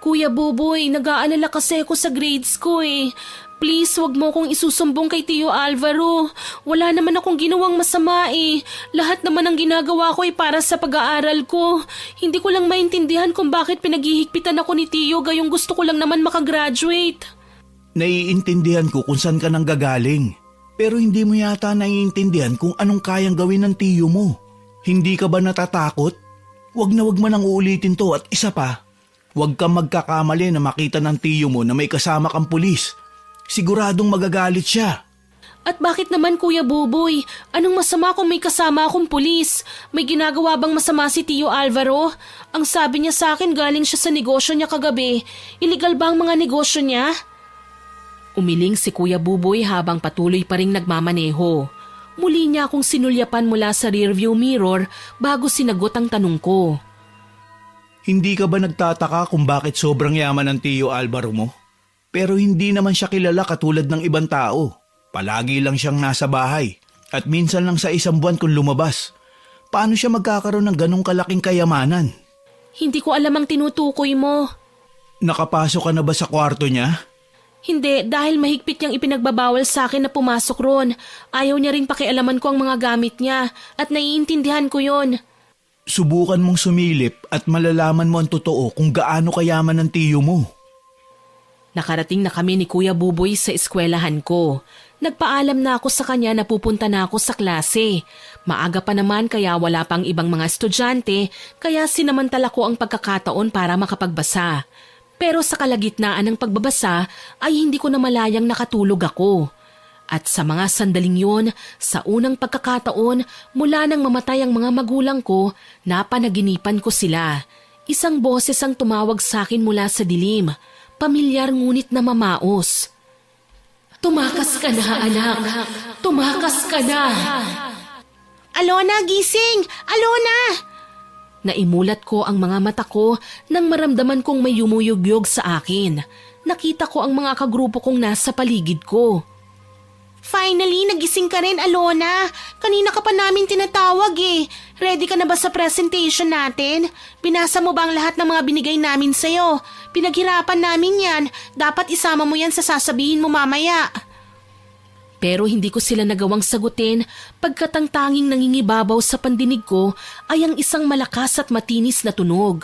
Kuya Buboy, nag-aalala kasi ako sa grades ko eh. Please, wag mo kong isusumbong kay Tio Alvaro. Wala naman akong ginawang masama eh. Lahat naman ang ginagawa ko ay para sa pag-aaral ko. Hindi ko lang maintindihan kung bakit pinaghihigpitan ako ni Tio gayong gusto ko lang naman makagraduate. Naiintindihan ko kung saan ka nang gagaling. Pero hindi mo yata naiintindihan kung anong kayang gawin ng tiyo mo. Hindi ka ba natatakot? Wag na wag man ang uulitin to at isa pa. Huwag kang magkakamali na makita ng tiyo mo na may kasama kang pulis. Siguradong magagalit siya. At bakit naman Kuya Buboy? Anong masama kung may kasama akong pulis? May ginagawa bang masama si Tio Alvaro? Ang sabi niya sa akin galing siya sa negosyo niya kagabi. Illegal ba ang mga negosyo niya? Umiling si Kuya Buboy habang patuloy pa ring nagmamaneho. Muli niya akong sinulyapan mula sa rearview mirror bago sinagot ang tanong ko. Hindi ka ba nagtataka kung bakit sobrang yaman ng Tio Alvaro mo? Pero hindi naman siya kilala katulad ng ibang tao. Palagi lang siyang nasa bahay at minsan lang sa isang buwan kung lumabas. Paano siya magkakaroon ng ganong kalaking kayamanan? Hindi ko alam ang tinutukoy mo. Nakapasok ka na ba sa kwarto niya? Hindi, dahil mahigpit niyang ipinagbabawal sa akin na pumasok ron. Ayaw niya ring pakialaman ko ang mga gamit niya at naiintindihan ko yon. Subukan mong sumilip at malalaman mo ang totoo kung gaano kayaman ng tiyo mo. Nakarating na kami ni Kuya Buboy sa eskwelahan ko. Nagpaalam na ako sa kanya na pupunta na ako sa klase. Maaga pa naman kaya wala pang ibang mga estudyante kaya sinamantala ko ang pagkakataon para makapagbasa. Pero sa kalagitnaan ng pagbabasa ay hindi ko na malayang nakatulog ako. At sa mga sandaling yon, sa unang pagkakataon mula nang mamatay ang mga magulang ko, napanaginipan ko sila. Isang boses ang tumawag sa akin mula sa dilim. Pamilyar ngunit na mamaos. Tumakas ka na, anak. Tumakas ka na. Alona, gising! Alona! Naimulat ko ang mga mata ko nang maramdaman kong may yumuyugyog sa akin. Nakita ko ang mga kagrupo kong nasa paligid ko. Finally, nagising ka rin, Alona. Kanina ka pa namin tinatawag eh. Ready ka na ba sa presentation natin? Binasa mo ba ang lahat ng mga binigay namin sa'yo? Pinaghirapan namin yan. Dapat isama mo yan sa sasabihin mo mamaya. Pero hindi ko sila nagawang sagutin pagkat ang tanging nangingibabaw sa pandinig ko ay ang isang malakas at matinis na tunog.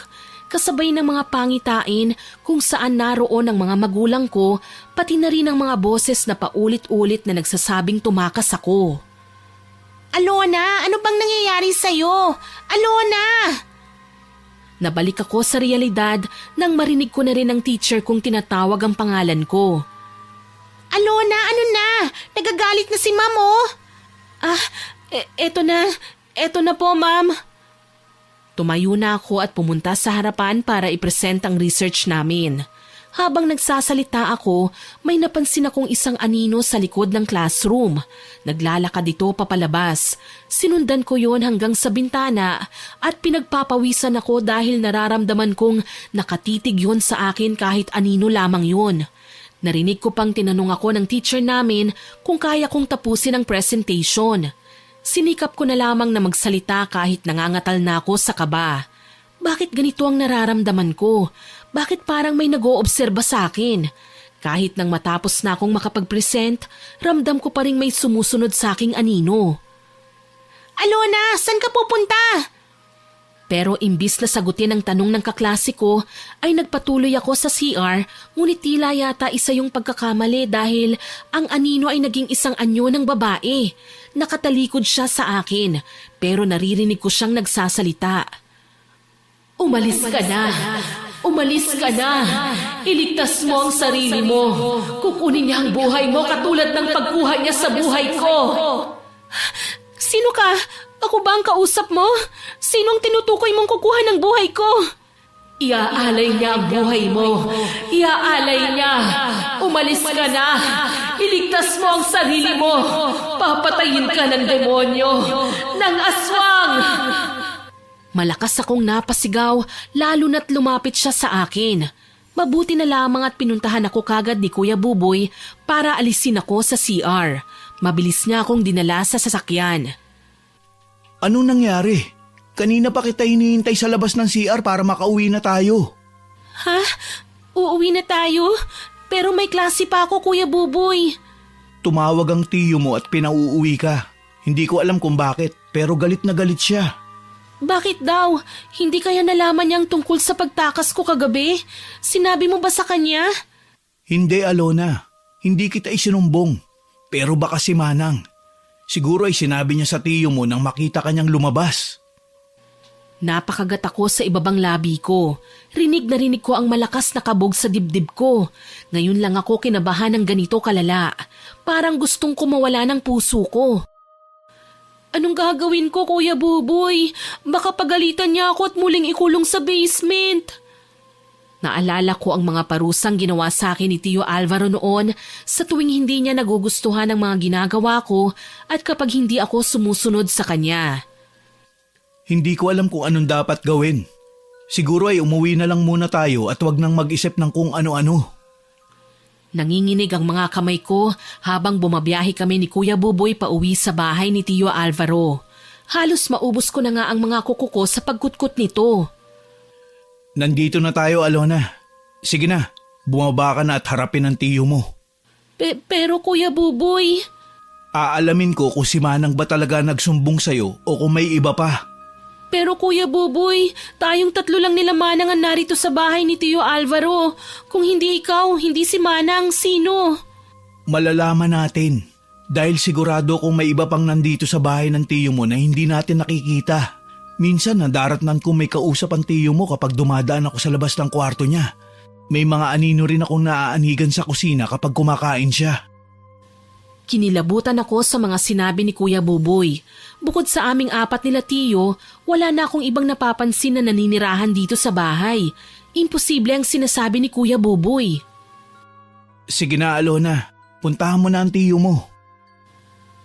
Kasabay ng mga pangitain kung saan naroon ang mga magulang ko, pati na rin ang mga boses na paulit-ulit na nagsasabing tumakas ako. Alona, ano bang nangyayari sa'yo? Alona! Nabalik ako sa realidad nang marinig ko na rin ang teacher kong tinatawag ang pangalan ko. Alona, ano na? Nagagalit na si Ma'am oh. Eto na po, Ma'am. Tumayo na ako at pumunta sa harapan para ipresent ang research namin. Habang nagsasalita ako, may napansin akong isang anino sa likod ng classroom. Naglalakad ito papalabas. Sinundan ko yon hanggang sa bintana at pinagpapawisan ako dahil nararamdaman kong nakatitig yon sa akin kahit anino lamang yon. Narinig ko pang tinanong ako ng teacher namin kung kaya kong tapusin ang presentation. Sinikap ko na lamang na magsalita kahit nangangatal na ako sa kaba. Bakit ganito ang nararamdaman ko? Bakit parang may nag-oobserba sa akin? Kahit nang matapos na akong makapag-present, ramdam ko pa rin may sumusunod sa aking anino. Alona, saan ka pupunta? Pero imbis na sagutin ang tanong ng kaklase ko, ay nagpatuloy ako sa CR, ngunit tila yata isa yung pagkakamali dahil ang anino ay naging isang anyo ng babae. Nakatalikod siya sa akin, pero naririnig ko siyang nagsasalita. Umalis ka na! Umalis ka na! Iligtas mo ang sarili mo! Kukunin niya ang buhay mo katulad ng pagkuha niya sa buhay ko! Sino ka? Ako ba ang kausap mo? Sinong tinutukoy mong kukuha ng buhay ko? Iaalay niya ang buhay mo. Iaalay niya. Umalis ka na. Iligtas mo ang sarili mo. Papatayin ka ng demonyo. Ng aswang. Malakas akong napasigaw, lalo na't lumapit siya sa akin. Mabuti na lamang at pinuntahan ako kagad ni Kuya Buboy para alisin ako sa CR. Mabilis niya akong dinala sa sasakyan. Anong nangyari? Kanina pa kita hinihintay sa labas ng CR para makauwi na tayo. Ha? Uuwi na tayo? Pero may klase pa ako, Kuya Buboy. Tumawag ang tiyo mo at pinauuwi ka. Hindi ko alam kung bakit, pero galit na galit siya. Bakit daw? Hindi kaya nalaman niyang tungkol sa pagtakas ko kagabi? Sinabi mo ba sa kanya? Hindi, Alona. Hindi kita isinumbong. Pero baka si Manang. Siguro ay sinabi niya sa tiyo mo nang makita kanyang lumabas. Napakagat ako sa ibabang labi ko. Rinig na rinig ko ang malakas na kabog sa dibdib ko. Ngayon lang ako kinabahan ng ganito kalala. Parang gustong kumawala ng puso ko. Anong gagawin ko, Kuya Buboy? Baka pagalitan niya ako at muling ikulong sa basement. Naalala ko ang mga parusang ginawa sa akin ni Tio Alvaro noon sa tuwing hindi niya nagugustuhan ang mga ginagawa ko at kapag hindi ako sumusunod sa kanya. Hindi ko alam kung anong dapat gawin. Siguro ay umuwi na lang muna tayo at wag nang mag-isip ng kung ano-ano. Nanginginig ang mga kamay ko habang bumabiyahe kami ni Kuya Buboy pauwi sa bahay ni Tio Alvaro. Halos maubos ko na nga ang mga kuko ko sa pagkutkot nito. Nandito na tayo, Alona. Sige na, bumaba ka na at harapin ang tiyo mo. Pero Kuya Buboy... Aalamin ko kung si Manang ba talaga nagsumbong sa'yo o kung may iba pa. Pero Kuya Buboy, tayong tatlo lang nila Manang ang narito sa bahay ni Tio Alvaro. Kung hindi ikaw, hindi si Manang, sino? Malalaman natin. Dahil sigurado kung may iba pang nandito sa bahay ng tiyo mo na hindi natin nakikita. Minsan nadaratnan kong may kausap ang tiyo mo kapag dumadaan ako sa labas ng kwarto niya. May mga anino rin akong naaanigan sa kusina kapag kumakain siya. Kinilabutan ako sa mga sinabi ni Kuya Buboy. Bukod sa aming apat nila tiyo, wala na akong ibang napapansin na naninirahan dito sa bahay. Imposible ang sinasabi ni Kuya Buboy. Sige na, Alona. Puntahan mo na ang tiyo mo.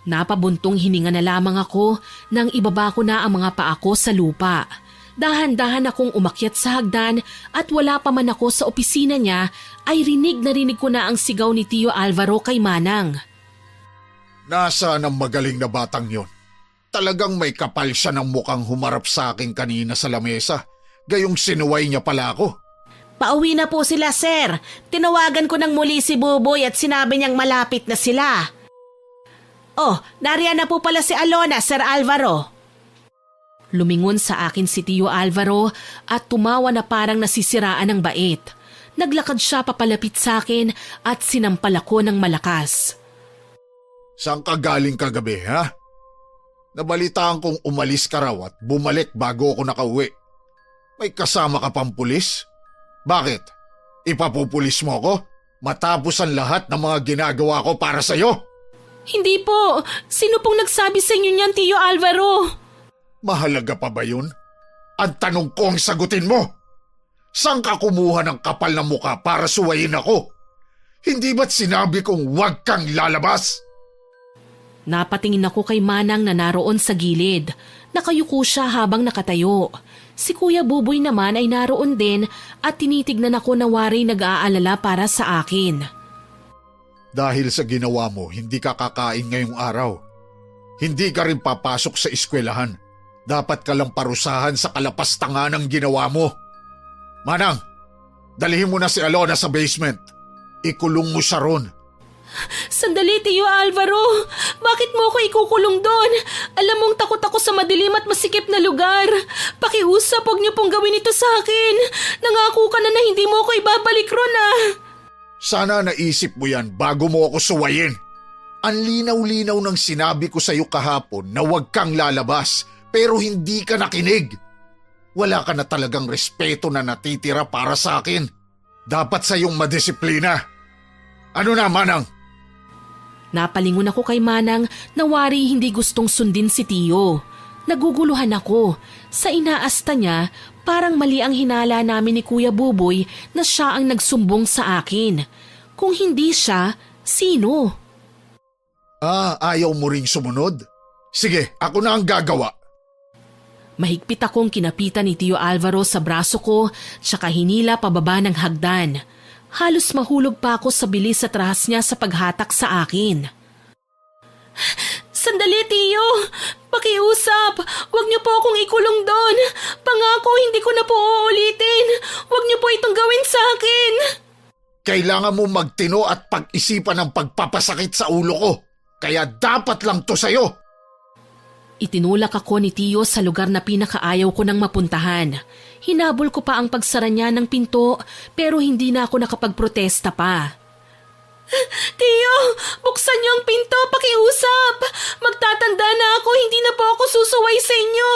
Napabuntong hininga na lamang ako nang ibaba ko na ang mga paa ko sa lupa. Dahan-dahan akong umakyat sa hagdan at wala pa man ako sa opisina niya ay rinig na rinig ko na ang sigaw ni Tio Alvaro kay Manang. Nasaan ang magaling na batang yon? Talagang may kapal siya ng mukhang humarap sa akin kanina sa lamesa. Gayong sinuway niya pala ako. Pauwi na po sila, sir. Tinawagan ko ng muli si Buboy at sinabi niyang malapit na sila. Oh, nariyan na po pala si Alona, Sir Alvaro. Lumingon sa akin si Tio Alvaro at tumawa na parang nasisiraan ng bait. Naglakad siya papalapit sa akin at sinampal ako ng malakas. Saan ka galing kagabi, ha? Nabalitaan kong umalis ka raw at bumalik bago ako nakauwi. May kasama ka pang pulis? Bakit? Ipapupulis mo ako? Matapos ang lahat ng mga ginagawa ko para sa'yo? Hindi po. Sino pong nagsabi sa inyo niyan, Tio Alvaro? Mahalaga pa ba yun? Ang tanong ko ang sagutin mo. Saan ka kumuha ng kapal na muka para suwayin ako? Hindi ba't sinabi kong huwag kang lalabas? Napatingin ako kay Manang na naroon sa gilid. Nakayuko siya habang nakatayo. Si Kuya Buboy naman ay naroon din at tinitignan ako na wari nag-aalala para sa akin. Dahil sa ginawa mo, hindi ka kakain ngayong araw. Hindi ka rin papasok sa eskwelahan. Dapat ka lang parusahan sa kalapastangan ng ginawa mo. Manang, dalhin mo na si Alona sa basement. Ikulong mo siya ron. Sandali, Tio Alvaro. Bakit mo ako ikukulong doon? Alam mong takot ako sa madilim at masikip na lugar. Pakiusap, huwag niyo pong gawin ito sa akin. Nangako ka na hindi mo ako ibabalik ron ah. Sana naisip mo yan bago mo ako suwayin. Ang linaw-linaw ng sinabi ko sa iyo kahapon na huwag kang lalabas pero hindi ka nakinig. Wala ka na talagang respeto na natitira para sa akin. Dapat sa iyong madisiplina. Ano na, Manang? Napalingon ako kay Manang na wari hindi gustong sundin si Tio. Naguguluhan ako. Sa inaasta niya, parang mali ang hinala namin ni Kuya Buboy na siya ang nagsumbong sa akin. Kung hindi siya, sino? Ayaw mo ring sumunod? Sige, ako na ang gagawa. Mahigpit akong kinapitan ni Tio Alvaro sa braso ko tsaka hinila pababa ng hagdan. Halos mahulog pa ako sa bilis at rahas niya sa paghatak sa akin. Sandali, Tio! Pakiusap! Huwag niyo po akong ikulong doon! Pangako, hindi ko na po uulitin! Huwag niyo po itong gawin sa akin! Kailangan mo magtino at pag-isipan ng pagpapasakit sa ulo ko. Kaya dapat lang to sa'yo. Itinulak ako ni Tio sa lugar na pinakaayaw ko nang mapuntahan. Hinabol ko pa ang pagsara niya ng pinto pero hindi na ako nakapagprotesta pa. Tio, buksan niyo ang pinto, pakiusap! Magtatanda na ako, hindi na po ako susuway sa inyo!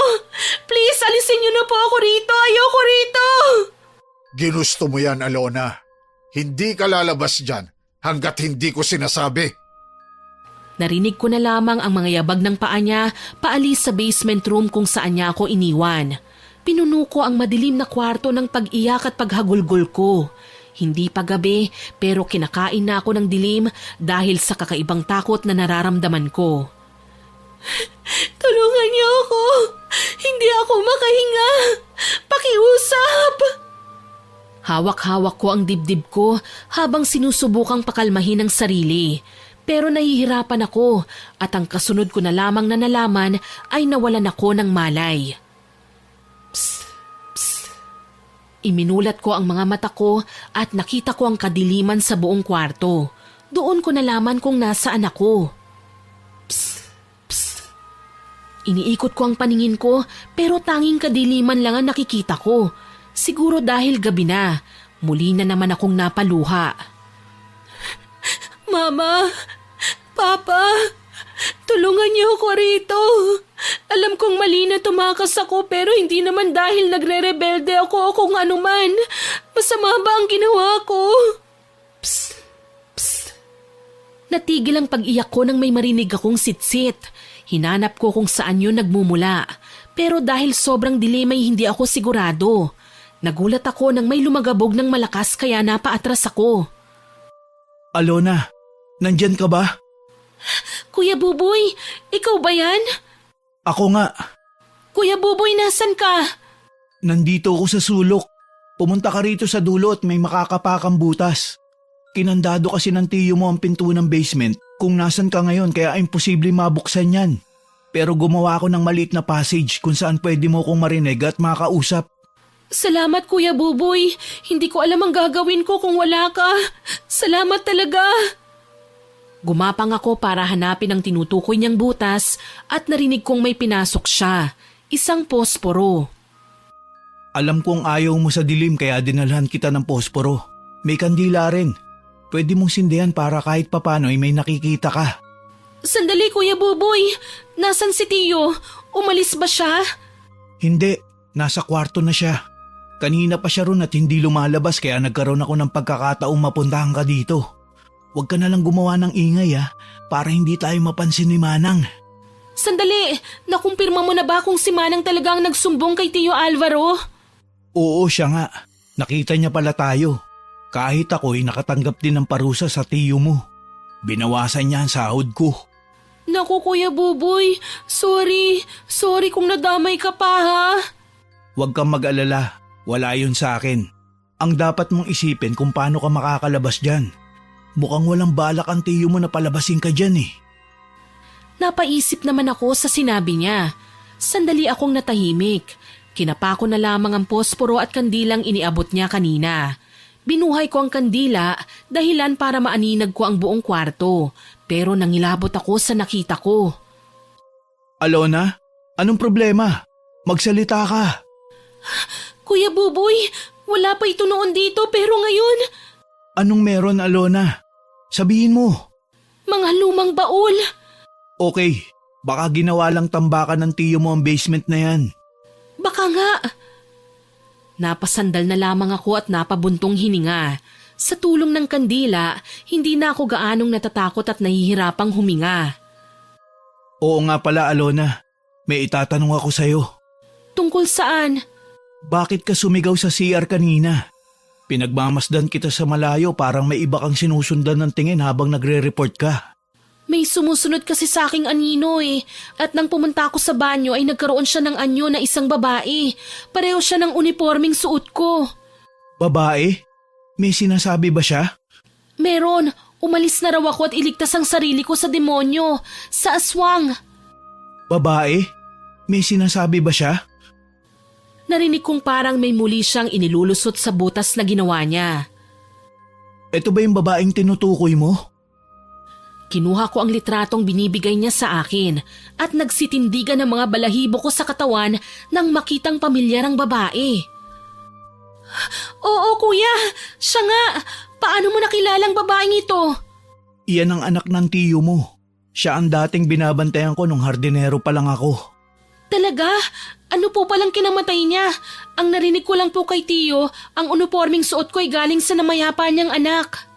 Please, alisin niyo na po ako rito, ayoko rito! Ginusto mo yan, Alona. Hindi ka lalabas dyan hanggat hindi ko sinasabi. Narinig ko na lamang ang mga yabag ng paa niya paalis sa basement room kung saan niya ako iniwan. Pinuno ko ang madilim na kwarto ng pag-iyak at paghagulgol ko. Hindi pa gabi pero kinakain na ako ng dilim dahil sa kakaibang takot na nararamdaman ko. Tulungan niyo ako! Hindi ako makahinga! Pakiusap! Hawak-hawak ko ang dibdib ko habang sinusubukang pakalmahin ang sarili. Pero nahihirapan ako at ang kasunod ko na lamang na nalaman ay nawalan ako ng malay. Psst, psst. Iminulat ko ang mga mata ko at nakita ko ang kadiliman sa buong kwarto. Doon ko nalaman kung nasaan ako. Psst, psst. Iniikot ko ang paningin ko pero tanging kadiliman lang ang nakikita ko. Siguro dahil gabi na, muli na naman akong napaluha. Mama! Papa, tulungan niyo ako rito. Alam kong mali na tumakas ako pero hindi naman dahil nagre-rebelde ako o kung ano man. Masama ba ang ginawa ko? Psst, psst. Natigil ang pag-iyak ko nang may marinig akong sitsit. Hinanap ko kung saan yun nagmumula. Pero dahil sobrang dilim ay hindi ako sigurado. Nagulat ako nang may lumagabog ng malakas kaya napaatras ako. Alona, nandyan ka ba? Kuya Buboy, ikaw ba yan? Ako nga. Kuya Buboy, nasan ka? Nandito ako sa sulok. Pumunta ka rito sa dulo at may makakapakang butas. Kinandado kasi ng tiyo mo ang pinto ng basement kung nasan ka ngayon kaya imposible mabuksan yan. Pero gumawa ako ng maliit na passage kung saan pwede mo kong marinig at makausap. Salamat Kuya Buboy. Hindi ko alam ang gagawin ko kung wala ka. Salamat talaga. Gumapang ako para hanapin ang tinutukoy niyang butas at narinig kong may pinasok siya. Isang posporo. Alam kong ayaw mo sa dilim kaya dinalhan kita ng posporo. May kandila rin. Pwede mong sindihan para kahit papano ay may nakikita ka. Sandali Kuya Buboy. Nasaan si Tio? Umalis ba siya? Hindi. Nasa kwarto na siya. Kanina pa siya ron at hindi lumalabas kaya nagkaroon ako ng pagkakataong mapuntahan ka dito. Huwag ka na lang gumawa ng ingay para hindi tayo mapansin ni Manang. Sandali, nakumpirma mo na ba kung si Manang talagang nagsumbong kay Tio Alvaro? Oo, siya nga. Nakita niya pala tayo. Kahit ako'y nakatanggap din ng parusa sa tiyo mo. Binawasan niya ang sahod ko. Naku Kuya Buboy, sorry. Sorry kung nadamay ka pa ha. Huwag kang mag-alala. Wala yun sa akin. Ang dapat mong isipin kung paano ka makakalabas dyan. Mukhang walang balak ang tiyo mo na palabasin ka dyan eh. Napaisip naman ako sa sinabi niya. Sandali akong natahimik. Kinapa ko na lamang ang posporo at kandilang iniabot niya kanina. Binuhay ko ang kandila dahilan para maaninag ko ang buong kwarto. Pero nangilabot ako sa nakita ko. Alona, anong problema? Magsalita ka. Kuya Buboy, wala pa ito noon dito pero ngayon... Anong meron, Alona? Sabihin mo. Mga lumang baul. Okay, baka ginawa lang tambakan ng tiyo mo ang basement na yan. Baka nga. Napasandal na lamang ako at napabuntong hininga. Sa tulong ng kandila, hindi na ako gaanong natatakot at nahihirapang huminga. Oo nga pala, Alona. may itatanong ako sa'yo. Tungkol saan? Bakit ka sumigaw sa CR kanina? Pinagmamasdan kita sa malayo, parang may iba kang sinusundan ng tingin habang nagre-report ka. May sumusunod kasi sa aking anino eh. At nang pumunta ako sa banyo ay nagkaroon siya ng anyo na isang babae. Pareho siya ng uniforming suot ko. Babae? May sinasabi ba siya? Meron. Umalis na raw ako at iligtas ang sarili ko sa demonyo. Sa aswang. Babae? May sinasabi ba siya? Narinig kong parang may muli siyang inilulusot sa butas na ginawa niya. Ito ba yung babaeng tinutukoy mo? Kinuha ko ang litratong binibigay niya sa akin at nagsitindigan ng mga balahibo ko sa katawan nang makitang pamilyarang babae. Oo kuya, siya nga. Paano mo nakilalang babaeng ito? Iyan ang anak ng tiyo mo. Siya ang dating binabantayan ko nung hardinero pa lang ako. Talaga? Ano po palang kinamatay niya? Ang narinig ko lang po kay tiyo, ang uniforming suot ko ay galing sa namayapa niyang anak.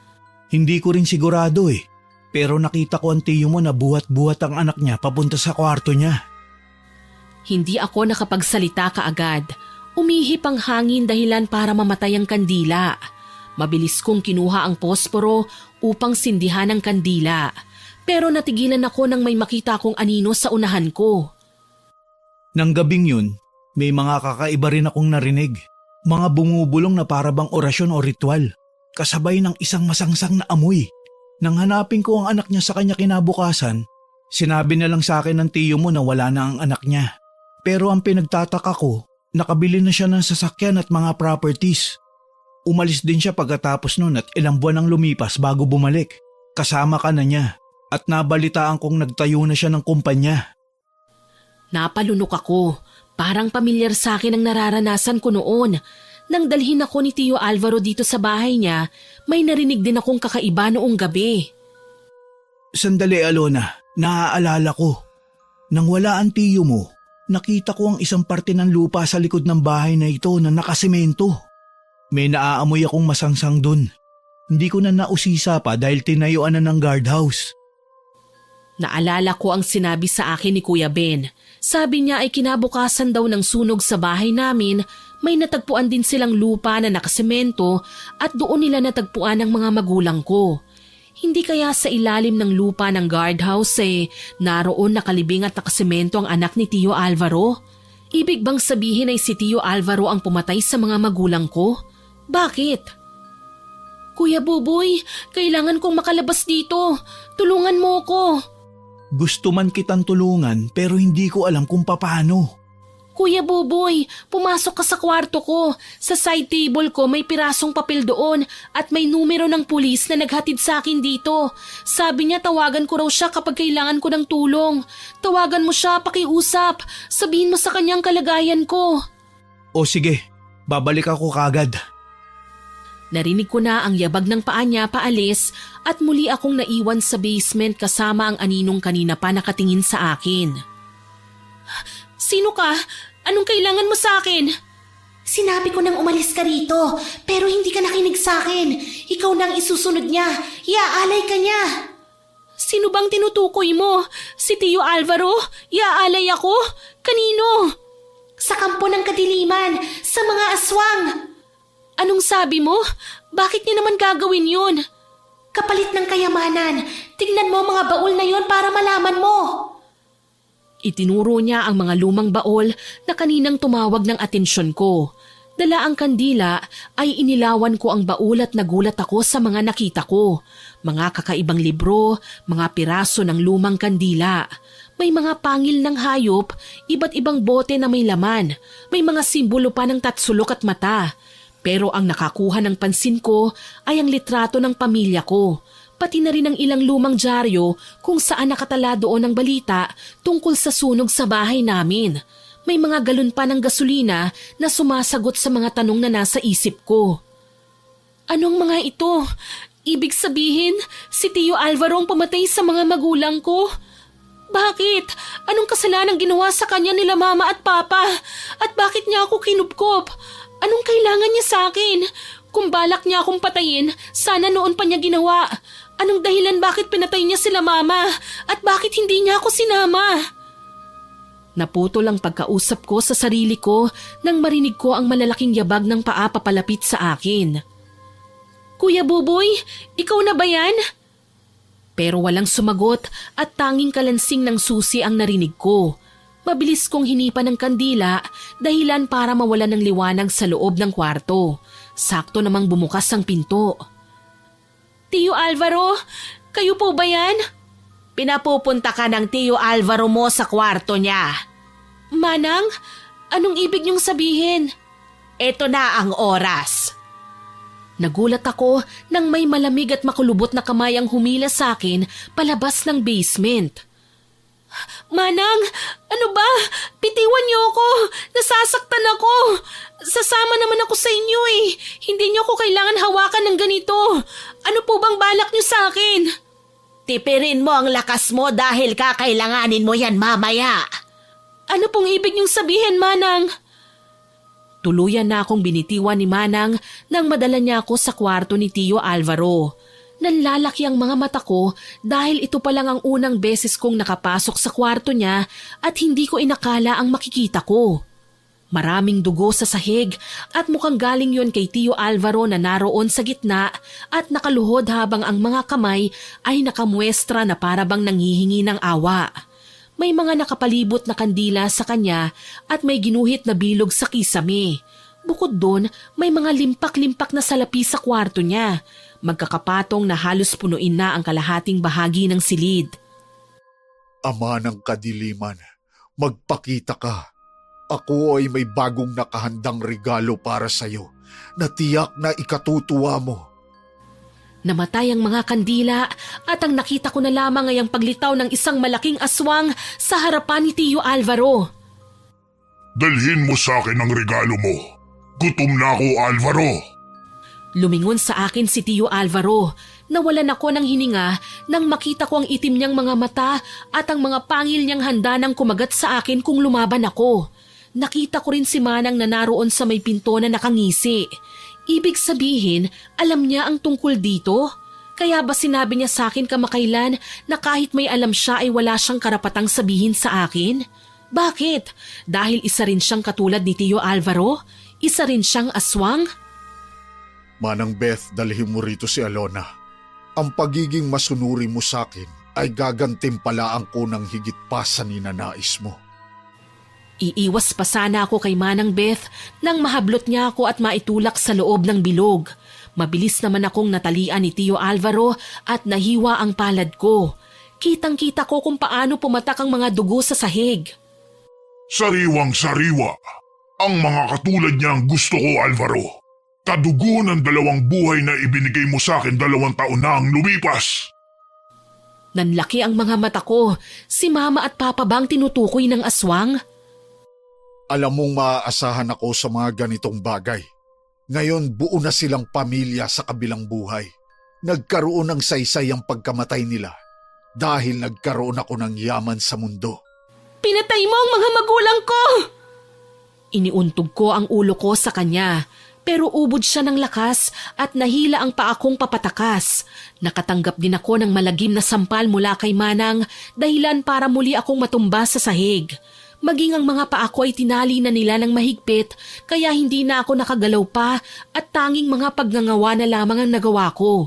Hindi ko rin sigurado eh. Pero nakita ko ang tiyo mo na buhat-buhat ang anak niya papunta sa kwarto niya. Hindi ako nakapagsalita kaagad. Umihip ang hangin dahilan para mamatay ang kandila. Mabilis kong kinuha ang posporo upang sindihan ang kandila. Pero natigilan ako nang may makita akong anino sa unahan ko. Nang gabing yun, may mga kakaiba rin akong narinig. Mga bumubulong na parabang orasyon o ritual. Kasabay ng isang masangsang na amoy. Nang hanapin ko ang anak niya sa kanya kinabukasan, sinabi na lang sa akin ng tiyo mo na wala na ang anak niya. Pero ang pinagtataka ko, nakabili na siya ng sasakyan at mga properties. Umalis din siya pagkatapos nun at ilang buwan ang lumipas bago bumalik. Kasama ka na niya at nabalitaan kong nagtayo na siya ng kumpanya. Napalunok ako. Parang pamilyar sa akin ang nararanasan ko noon. Nang dalhin ako ni Tio Alvaro dito sa bahay niya, may narinig din akong kakaiba noong gabi. Sandali Alona, naaalala ko. Nang wala ang tiyo mo, nakita ko ang isang parte ng lupa sa likod ng bahay na ito na nakasemento. May naaamoy akong masangsang dun. Hindi ko na nausisa pa dahil tinayuan na ng guardhouse. Naalala ko ang sinabi sa akin ni Kuya Ben. Sabi niya ay kinabukasan daw ng sunog sa bahay namin, may natagpuan din silang lupa na nakasemento at doon nila natagpuan ang mga magulang ko. Hindi kaya sa ilalim ng lupa ng guardhouse naroon nakalibing at nakasemento ang anak ni Tio Alvaro? Ibig bang sabihin ay si Tio Alvaro ang pumatay sa mga magulang ko? Bakit? Kuya Buboy, kailangan kong makalabas dito. Tulungan mo ko. Gusto man kitang tulungan pero hindi ko alam kung papaano. Kuya Buboy, pumasok ka sa kwarto ko. Sa side table ko may pirasong papel doon at may numero ng pulis na naghatid sa akin dito. Sabi niya tawagan ko raw siya kapag kailangan ko ng tulong. Tawagan mo siya, pakiusap. Sabihin mo sa kanyang kalagayan ko. O sige, babalik ako kagad. Narinig ko na ang yabag ng paa niya paalis at muli akong naiwan sa basement kasama ang aninong kanina pa nakatingin sa akin. Sino ka? Anong kailangan mo sa akin? Sinabi ko nang umalis ka rito, pero hindi ka nakinig sa akin. Ikaw nang isusunod niya. Iaalay ka niya. Sino bang tinutukoy mo? Si Tio Alvaro? Iaalay ako? Kanino? Sa kampo ng kadiliman, sa mga aswang. Anong sabi mo? Bakit niya naman gagawin yun? Kapalit ng kayamanan. Tignan mo ang mga baul na yon para malaman mo. Itinuro niya ang mga lumang baol na kaninang tumawag ng atensyon ko. Dala ang kandila ay inilawan ko ang baul at nagulat ako sa mga nakita ko. Mga kakaibang libro, mga piraso ng lumang kandila. May mga pangil ng hayop, iba't ibang bote na may laman. May mga simbolo pa ng tatsulok at mata. Pero ang nakakuha ng pansin ko ay ang litrato ng pamilya ko. Pati na rin ang ilang lumang dyaryo kung saan nakatala doon ang balita tungkol sa sunog sa bahay namin. May mga galon pa ng gasolina na sumasagot sa mga tanong na nasa isip ko. Anong mga ito? Ibig sabihin, si Tio Alvaro ang pumatay sa mga magulang ko? Bakit? Anong kasalanang ginawa sa kanya nila mama at papa? At bakit niya ako kinupkop? Anong kailangan niya sa akin? Kung balak niya akong patayin, sana noon pa niya ginawa. Anong dahilan bakit pinatay niya sila mama? At bakit hindi niya ako sinama? Naputol ang pagkausap ko sa sarili ko nang marinig ko ang malalaking yabag ng paa papalapit sa akin. Kuya Buboy, ikaw na ba yan? Pero walang sumagot at tanging kalansing ng susi ang narinig ko. Mabilis kong hinipan ng kandila dahilan para mawalan ng liwanag sa loob ng kwarto. Sakto namang bumukas ang pinto. Tio Alvaro, kayo po ba yan? Pinapupunta ka ng Tio Alvaro mo sa kwarto niya. Manang, anong ibig niyong sabihin? Ito na ang oras. Nagulat ako nang may malamig at makulubot na kamay ang humila sa akin palabas ng basement. Manang, ano ba? Bitiwan niyo ako. Nasasaktan ako. Sasama naman ako sa inyo eh. Hindi niyo ako kailangan hawakan ng ganito. Ano po bang balak niyo sa akin? Tipirin mo ang lakas mo dahil kakailanganin mo yan mamaya. Ano pong ibig niyong sabihin, Manang? Tuluyan na akong binitiwan ni Manang nang madala niya ako sa kwarto ni Tio Alvaro. Nanlalaki ang mga mata ko dahil ito pa lang ang unang beses kong nakapasok sa kwarto niya at hindi ko inakala ang makikita ko. Maraming dugo sa sahig at mukhang galing yon kay Tio Alvaro na naroon sa gitna at nakaluhod habang ang mga kamay ay nakamuestra na parabang nanghihingi ng awa. May mga nakapalibot na kandila sa kanya at may ginuhit na bilog sa kisame. Bukod doon, may mga limpak-limpak na salapi sa kwarto niya. Magkakapatong na halos punuin na ang kalahating bahagi ng silid. Ama ng kadiliman, magpakita ka. Ako ay may bagong nakahandang regalo para sa'yo na tiyak na ikatutuwa mo. Namatay ang mga kandila at ang nakita ko na lamang ay ang paglitaw ng isang malaking aswang sa harapan ni Tio Alvaro. Dalhin mo sa akin ang regalo mo. Gutom na ako, Alvaro. Lumingon sa akin si Tio Alvaro. Nawalan ako ng hininga nang makita ko ang itim niyang mga mata at ang mga pangil niyang handa nang kumagat sa akin kung lumaban ako. Nakita ko rin si Manang na naroon sa may pinto na nakangisi. Ibig sabihin, alam niya ang tungkol dito? Kaya ba sinabi niya sa akin kamakailan na kahit may alam siya ay wala siyang karapatang sabihin sa akin? Bakit? Dahil isa rin siyang katulad ni Tio Alvaro? Isa rin siyang aswang? Manang Beth, dalhin mo rito si Alona. Ang pagiging masunuri mo sa akin ay gagantimpalaan ko ng higit pa sa ninanais mo. Iiwas pa sana ako kay Manang Beth nang mahablot niya ako at maitulak sa loob ng bilog. Mabilis naman akong natalian ni Tio Alvaro at nahiwa ang palad ko. Kitang-kita ko kung paano pumatak ang mga dugo sa sahig. Sariwang-sariwa. Ang mga katulad niya ang gusto ko, Alvaro. Kadugo ng 2 buhay na ibinigay mo sa akin 2 taon na ang lumipas. Nanlaki ang mga mata ko. Si Mama at Papa bang tinutukoy ng aswang? Alam mong maaasahan ako sa mga ganitong bagay. Ngayon buo na silang pamilya sa kabilang buhay. Nagkaroon ng saysay ang pagkamatay nila dahil nagkaroon ako ng yaman sa mundo. Pinatay mo ang mga magulang ko! Iniuntog ko ang ulo ko sa kanya. Pero ubod siya ng lakas at nahila ang paa kong papatakas. Nakatanggap din ako ng malagim na sampal mula kay Manang dahilan para muli akong matumba sa sahig. Maging ang mga paa ko ay tinali na nila ng mahigpit kaya hindi na ako nakagalaw pa at tanging mga pagngangawa na lamang ang nagawa ko.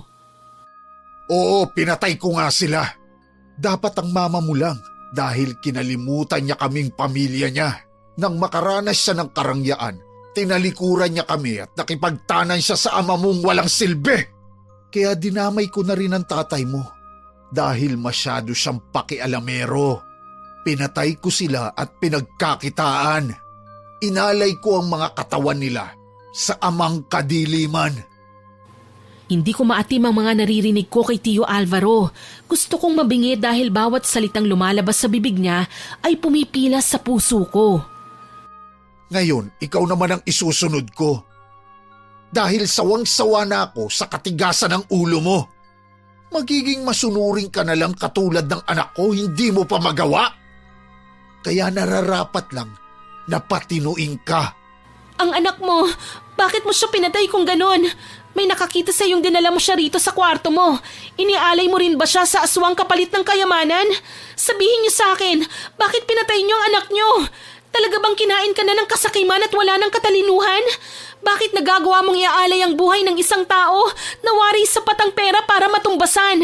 Oo, pinatay ko nga sila. Dapat ang mama mo lang dahil kinalimutan niya kaming pamilya niya. Nang makaranas siya ng karangyaan, tinalikuran niya kami at nakipagtanan siya sa ama mong walang silbi. Kaya dinamay ko na rin ang tatay mo dahil masyado siyang pakialamero. Pinatay ko sila at pinagkakitaan. Inalay ko ang mga katawan nila sa amang kadiliman. Hindi ko maatim ang mga naririnig ko kay Tio Alvaro. Gusto kong mabingi dahil bawat salitang lumalabas sa bibig niya ay pumipilas sa puso ko. Ngayon, ikaw naman ang isusunod ko. Dahil sawang-sawa na ako sa katigasan ng ulo mo. Magiging masunuring ka na lang katulad ng anak ko, hindi mo pa magawa. Kaya nararapat lang na patinuin ka. Ang anak mo, bakit mo siya pinatay kung ganon? May nakakita sa iyong dinala mo siya rito sa kwarto mo. Inialay mo rin ba siya sa aswang kapalit ng kayamanan? Sabihin niyo sa akin, bakit pinatay niyo ang anak niyo? Talaga bang kinain ka na ng kasakiman at wala ng katalinuhan? Bakit nagagawa mong iaalay ang buhay ng isang tao na wari sapat ang pera para matumbasan?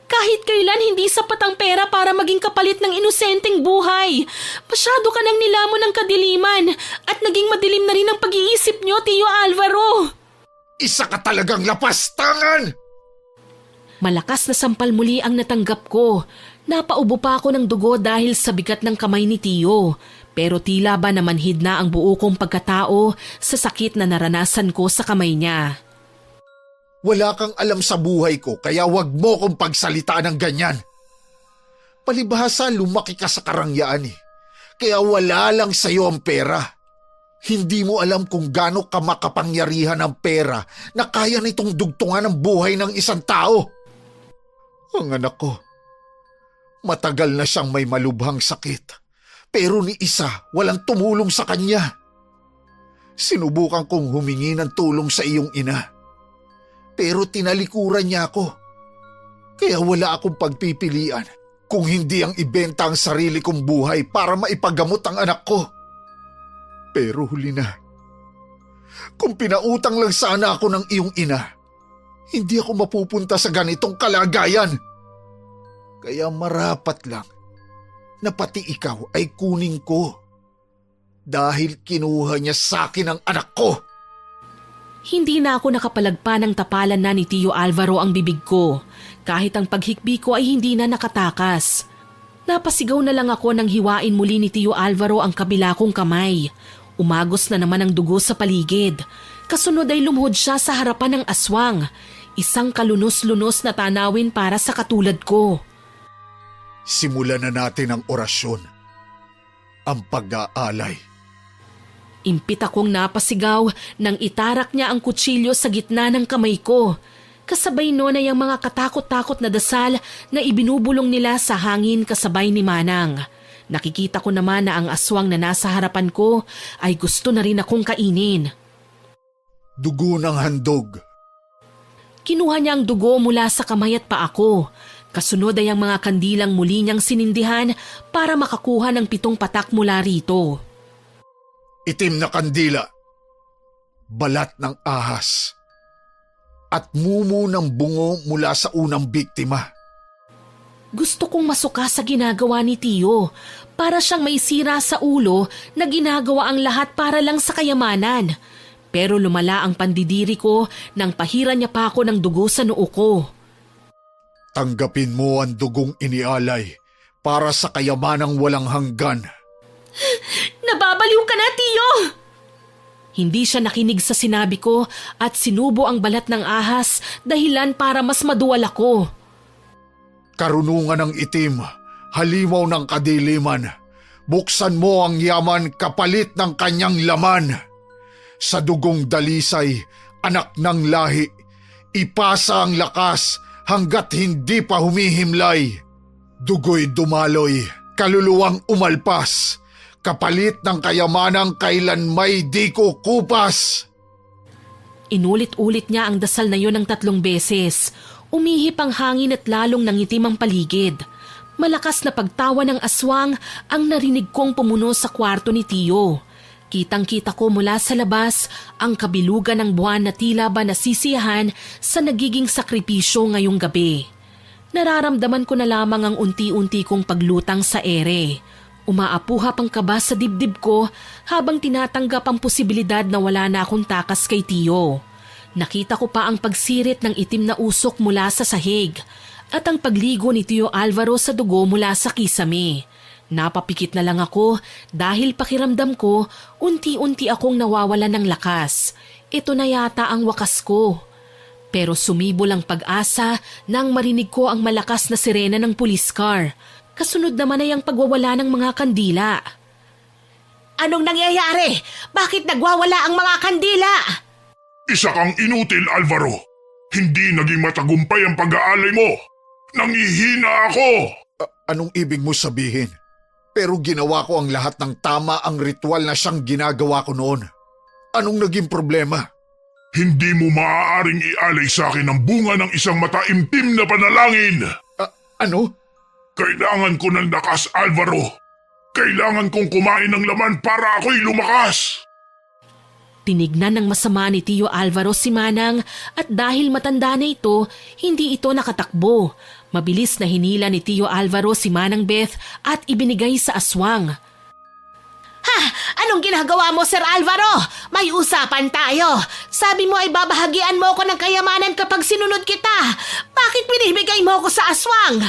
Kahit kailan hindi sapat ang pera para maging kapalit ng inosenteng buhay. Masyado ka nang nilamon ng kadiliman at naging madilim na rin ang pag-iisip niyo, Tio Alvaro. Isa ka talagang lapastangan! Malakas na sampal muli ang natanggap ko. Napaubo pa ako ng dugo dahil sa bigat ng kamay ni Tio. Pero tila ba namanhid na ang buo kong pagkatao sa sakit na naranasan ko sa kamay niya. Wala kang alam sa buhay ko kaya wag mo kong pagsalitaan ng ganyan. Palibhasa lumaki ka sa karangyaan eh. Kaya wala lang sa'yo ang pera. Hindi mo alam kung gaano ka makapangyarihan ang pera na kaya nitong dugtungan ang buhay ng isang tao. Ang anak ko, matagal na siyang may malubhang sakit. Pero ni isa, walang tumulong sa kanya. Sinubukan kong humingi ng tulong sa iyong ina. Pero tinalikuran niya ako. Kaya wala akong pagpipilian kung hindi ang ibenta ang sarili kong buhay para maipagamot ang anak ko. Pero huli na. Kung pinautang lang sana ako ng iyong ina, hindi ako mapupunta sa ganitong kalagayan. Kaya marapat lang na pati ikaw ay kunin ko. Dahil kinuha niya sa akin ang anak ko. Hindi na ako nakapalagpa ng tapalan na ni Tio Alvaro ang bibig ko. Kahit ang paghikbi ko ay hindi na nakatakas. Napasigaw na lang ako nang hiwain muli ni Tio Alvaro ang kabila kong kamay. Umagos na naman ang dugo sa paligid. Kasunod ay lumuhod siya sa harapan ng aswang. Isang kalunos-lunos na tanawin para sa katulad ko. Simulan na natin ang orasyon. Ang pag-aalay. Impit akong napasigaw nang itarak niya ang kutsilyo sa gitna ng kamay ko. Kasabay noon ay ang mga katakot-takot na dasal na ibinubulong nila sa hangin kasabay ni Manang. Nakikita ko naman na ang aswang na nasa harapan ko ay gusto na rin akong kainin. Dugo ng handog. Kinuha niya ang dugo mula sa kamay at paa ko. Kasunod ay ang mga kandilang muli niyang sinindihan para makakuha ng 7 patak mula rito. Itim na kandila. Balat ng ahas. At mumu ng bungo mula sa unang biktima. Gusto kong masuka sa ginagawa ni Tio. Para siyang may sira sa ulo na ginagawa ang lahat para lang sa kayamanan. Pero lumala ang pandidiri ko nang pahiran niya pa ako ng dugo sa noo ko. Tanggapin mo ang dugong inialay para sa kayamanang walang hanggan. Nababaliw ka na, Tio! Hindi siya nakinig sa sinabi ko at sinubo ang balat ng ahas dahilan para mas maduwal ako. Karunungan ng itim, halimaw ng kadiliman. Buksan mo ang yaman kapalit ng kanyang laman. Sa dugong dalisay, anak ng lahi, ipasa ang lakas hanggat hindi pa humihimlay. Dugo'y dumaloy, kaluluwang umalpas, kapalit ng kayamanang kailan may di kukupas. Inulit-ulit niya ang dasal na yon ng 3 beses. Umihip ang hangin at lalong nangitim ang paligid. Malakas na pagtawa ng aswang ang narinig kong pumuno sa kwarto ni Tio. Kitang-kita ko mula sa labas ang kabilugan ng buwan na tila ba nasisiyahan sa nagiging sakripisyo ngayong gabi. Nararamdaman ko na lamang ang unti-unti kong paglutang sa ere. Umaapuhap ang kaba sa dibdib ko habang tinatanggap ang posibilidad na wala na akong takas kay Tio. Nakita ko pa ang pagsirit ng itim na usok mula sa sahig at ang pagligo ni Tio Alvaro sa dugo mula sa kisame. Napapikit na lang ako dahil pakiramdam ko unti-unti akong nawawalan ng lakas. Ito na yata ang wakas ko. Pero sumibol ang pag-asa nang marinig ko ang malakas na sirena ng police car. Kasunod naman ay ang pagwawala ng mga kandila. Anong nangyayari? Bakit nagwawala ang mga kandila? Isa kang inutil, Alvaro. Hindi naging matagumpay ang pag-aalay mo. Nangihina ako. Anong ibig mo sabihin? Pero ginawa ko ang lahat ng tama ang ritual na siyang ginagawa ko noon. Anong naging problema? Hindi mo maaaring ialay sa akin ang bunga ng isang mataimtim na panalangin. Ano? Kailangan ko ng lakas, Alvaro. Kailangan kong kumain ng laman para ako'y lumakas. Tinignan ng masama ni Tio Alvaro si Manang at dahil matanda na ito, hindi ito nakatakbo. Mabilis na hinila ni Tio Alvaro si Manang Beth at ibinigay sa aswang. Ha! Anong ginagawa mo, Sir Alvaro? May usapan tayo. Sabi mo ay babahagian mo ko ng kayamanan kapag sinunod kita. Bakit binibigay mo ko sa aswang?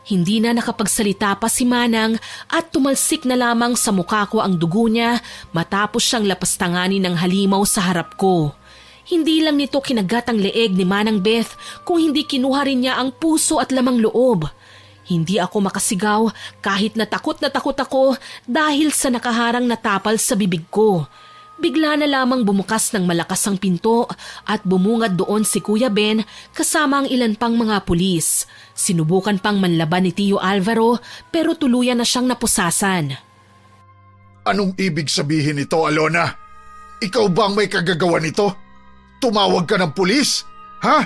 Hindi na nakapagsalita pa si Manang at tumalsik na lamang sa mukha ko ang dugo niya matapos siyang lapastanganin ng halimaw sa harap ko. Hindi lang nito kinagat ang leeg ni Manang Beth kung hindi kinuha rin niya ang puso at lamang loob. Hindi ako makasigaw kahit na takot ako dahil sa nakaharang na tapal sa bibig ko. Bigla na lamang bumukas ng malakas ang pinto at bumungad doon si Kuya Ben kasama ang ilan pang mga pulis. Sinubukan pang manlaban ni Tio Alvaro pero tuluyan na siyang napusasan. Anong ibig sabihin nito, Alona? Ikaw ba ang may kagagawa nito? Tumawag ka ng pulis? Ha?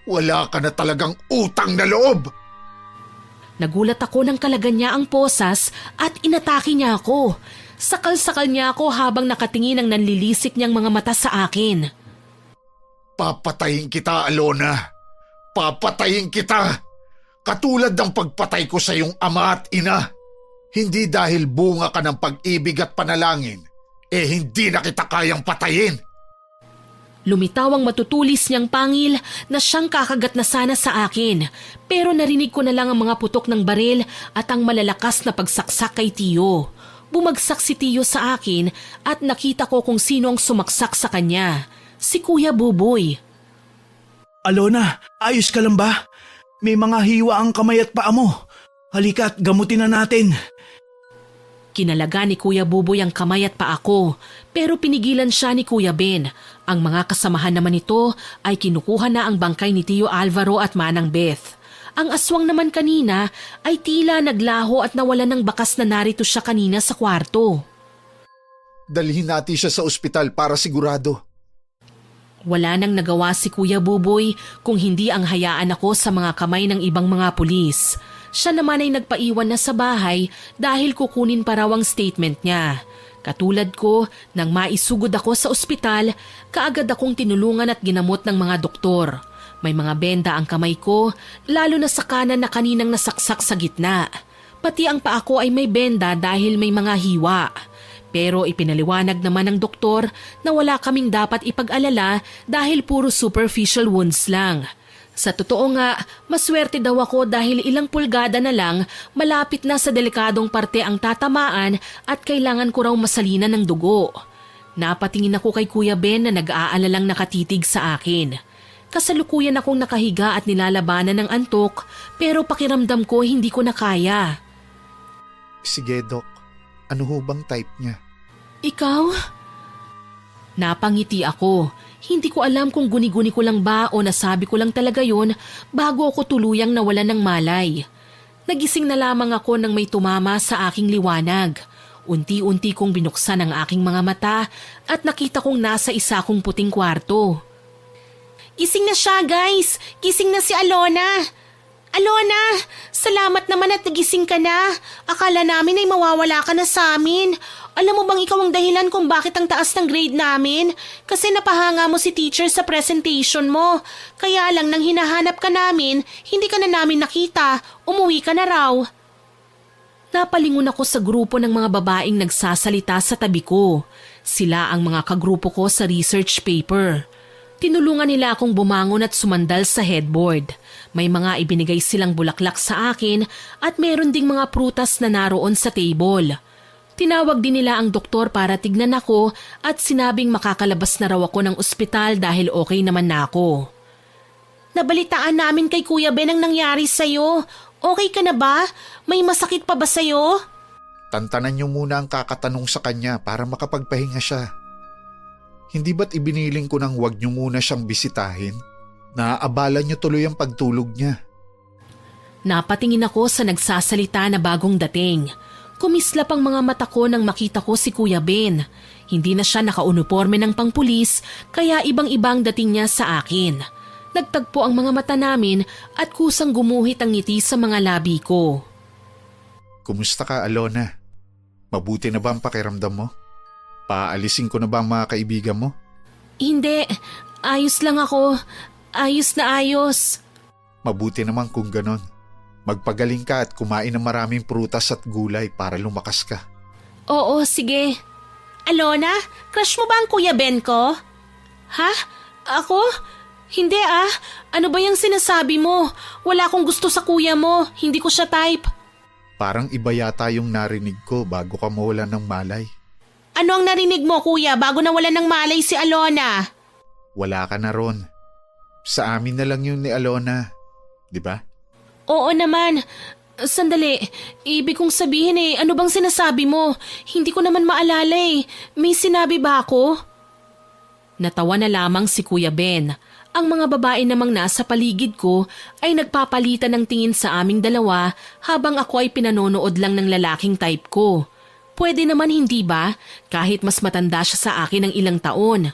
Wala ka na talagang utang na loob! Nagulat ako nang kalagan niya ang posas at inatake niya ako. Sakal-sakal niya ako habang nakatingin ang nanlilisik niyang mga mata sa akin. Papatayin kita, Alona. Papatayin kita. Katulad ng pagpatay ko sa iyong ama at ina. Hindi dahil bunga ka ng pag-ibig at panalangin, hindi na kita kayang patayin. Lumitaw ang matutulis niyang pangil na siyang kakagat na sana sa akin. Pero narinig ko na lang ang mga putok ng baril at ang malalakas na pagsaksak kay Tio. Bumagsak si Tio sa akin at nakita ko kung sino ang sumaksak sa kanya. Si Kuya Buboy. Alona, ayos ka lang ba? May mga hiwa ang kamay at paa mo. Halika at gamutin na natin. Kinalaga ni Kuya Buboy ang kamay at paa ko, pero pinigilan siya ni Kuya Ben. Ang mga kasamahan naman nito ay kinukuha na ang bangkay ni Tio Alvaro at Manang Beth. Ang aswang naman kanina ay tila naglaho at nawalan ng bakas na narito siya kanina sa kwarto. Dalhin natin siya sa ospital para sigurado. Wala nang nagawa si Kuya Buboy kung hindi ang hayaan ako sa mga kamay ng ibang mga pulis. Siya naman ay nagpaiwan na sa bahay dahil kukunin pa raw ang statement niya. Katulad ko, nang maisugod ako sa ospital, kaagad akong tinulungan at ginamot ng mga doktor. May mga benda ang kamay ko, lalo na sa kanan na kaninang nasaksak sa gitna. Pati ang paa ko ay may benda dahil may mga hiwa. Pero ipinaliwanag naman ng doktor na wala kaming dapat ipag-alala dahil puro superficial wounds lang. Sa totoo nga, maswerte daw ako dahil ilang pulgada na lang malapit na sa delikadong parte ang tatamaan at kailangan ko raw masalinan ng dugo. Napatingin ako kay Kuya Ben na nag-aalalang nakatitig sa akin. Kasalukuyan akong nakahiga at nilalabanan ng antok pero pakiramdam ko hindi ko na kaya. Sige, Dok. Ano ho bang type niya? Ikaw? Napangiti ako. Hindi ko alam kung guni-guni ko lang ba o nasabi ko lang talaga yon bago ako tuluyang nawalan ng malay. Nagising na lamang ako nang may tumama sa aking liwanag. Unti-unti kong binuksan ang aking mga mata at nakita kong nasa isa kong puting kwarto. Gising na siya, guys! Gising na si Alona! Alona! Salamat naman at nagising ka na. Akala namin ay mawawala ka na sa amin. Alam mo bang ikaw ang dahilan kung bakit ang taas ng grade namin? Kasi napahanga mo si teacher sa presentation mo. Kaya lang nang hinahanap ka namin, hindi ka na namin nakita. Umuwi ka na raw. Napalingon ako sa grupo ng mga babaeng nagsasalita sa tabi ko. Sila ang mga kagrupo ko sa research paper. Tinulungan nila akong bumangon at sumandal sa headboard. May mga ibinigay silang bulaklak sa akin at meron ding mga prutas na naroon sa table. Tinawag din nila ang doktor para tignan ako at sinabing makakalabas na raw ako ng ospital dahil okay naman na ako. Nabalitaan namin kay Kuya Ben ang nangyari sa'yo. Okay ka na ba? May masakit pa ba sa'yo? Tantanan niyo muna ang kakatanong sa kanya para makapagpahinga siya. Hindi ba't ibiniling ko nang wag niyo muna siyang bisitahin? Naaabala niyo tuloy ang pagtulog niya. Napatingin ako sa nagsasalita na bagong dating. Kumislap ang mga mata ko nang makita ko si Kuya Ben. Hindi na siya nakauniforme ng pangpulis kaya ibang-ibang dating niya sa akin. Nagtagpo ang mga mata namin at kusang gumuhit ang ngiti sa mga labi ko. Kumusta ka, Alona? Mabuti na ba ang pakiramdam mo? Paalisin ko na ba ang mga kaibigan mo? Hindi, ayos lang ako. Ayos na ayos. Mabuti naman kung ganon. Magpagaling ka at kumain ng maraming prutas at gulay para lumakas ka. Oo, sige. Alona, crush mo ba ang Kuya Ben ko? Ha? Ako? Hindi ah. Ano ba yung sinasabi mo? Wala akong gusto sa kuya mo. Hindi ko siya type. Parang iba yata yung narinig ko bago ka mawalan ng malay. Ano ang narinig mo, kuya, bago nawalan ng malay si Alona? Wala ka na ron. Sa amin na lang yun ni Alona. Di ba? Oo naman. Sandali, ibig kong sabihin ano bang sinasabi mo? Hindi ko naman maalala May sinabi ba ako? Natawa na lamang si Kuya Ben. Ang mga babae namang nasa paligid ko ay nagpapalitan ng tingin sa aming dalawa habang ako ay pinanonood lang ng lalaking type ko. Pwede naman hindi ba? Kahit mas matanda siya sa akin ng ilang taon.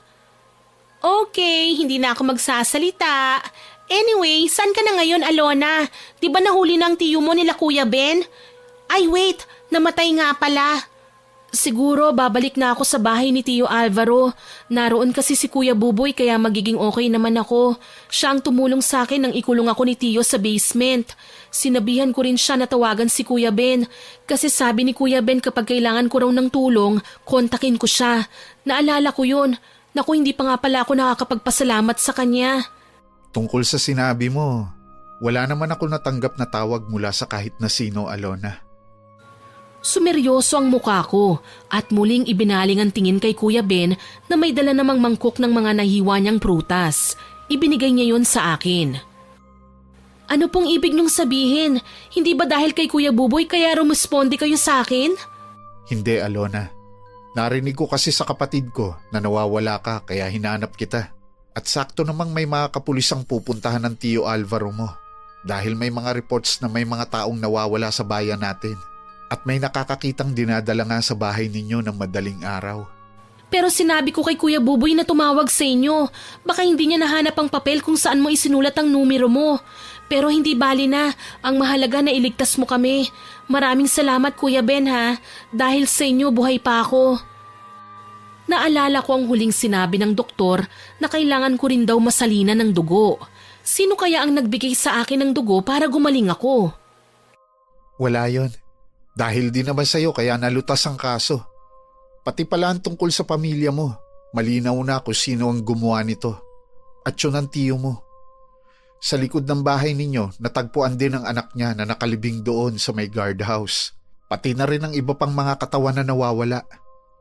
Okay, hindi na ako magsasalita. Anyway, saan ka na ngayon, Alona? Di ba nahuli ng tiyo mo nila Kuya Ben? Ay wait, namatay nga pala. Siguro babalik na ako sa bahay ni Tio Alvaro. Naroon kasi si Kuya Buboy kaya magiging okay naman ako. Siya ang tumulong sa akin nang ikulong ako ni Tio sa basement. Sinabihan ko rin siya na tawagan si Kuya Ben. Kasi sabi ni Kuya Ben kapag kailangan ko raw ng tulong, kontakin ko siya. Naalala ko yun. Naku, hindi pa nga pala ako nakakapagpasalamat sa kanya. Tungkol sa sinabi mo, wala naman ako natanggap na tawag mula sa kahit na sino, Alona. Sumeryoso ang mukha ko at muling ibinaling ang tingin kay Kuya Ben na may dala namang mangkok ng mga nahiwa niyang prutas. Ibinigay niya yon sa akin. Ano pong ibig niyong sabihin? Hindi ba dahil kay Kuya Buboy kaya rumisponde kayo sa akin? Hindi, Alona. Narinig ko kasi sa kapatid ko na nawawala ka kaya hinanap kita. At sakto namang may mga kapulisang pupuntahan ng Tio Alvaro mo dahil may mga reports na may mga taong nawawala sa bayan natin at may nakakakitang dinadala nga sa bahay ninyo ng madaling araw. Pero sinabi ko kay Kuya Buboy na tumawag sa inyo. Baka hindi niya nahanap ang papel kung saan mo isinulat ang numero mo. Pero hindi bali na. Ang mahalaga na iligtas mo kami. Maraming salamat Kuya Ben ha. Dahil sa inyo buhay pa ako. Naalala ko ang huling sinabi ng doktor na kailangan ko rin daw masalinan ng dugo. Sino kaya ang nagbigay sa akin ng dugo para gumaling ako? Wala yon. Dahil din naman sa'yo kaya nalutas ang kaso. Pati pala ang tungkol sa pamilya mo. Malinaw na kung sino ang gumawa nito. At yun ang tiyo mo. Sa likod ng bahay ninyo, natagpuan din ang anak niya na nakalibing doon sa may guardhouse. Pati na rin ang iba pang mga katawan na nawawala.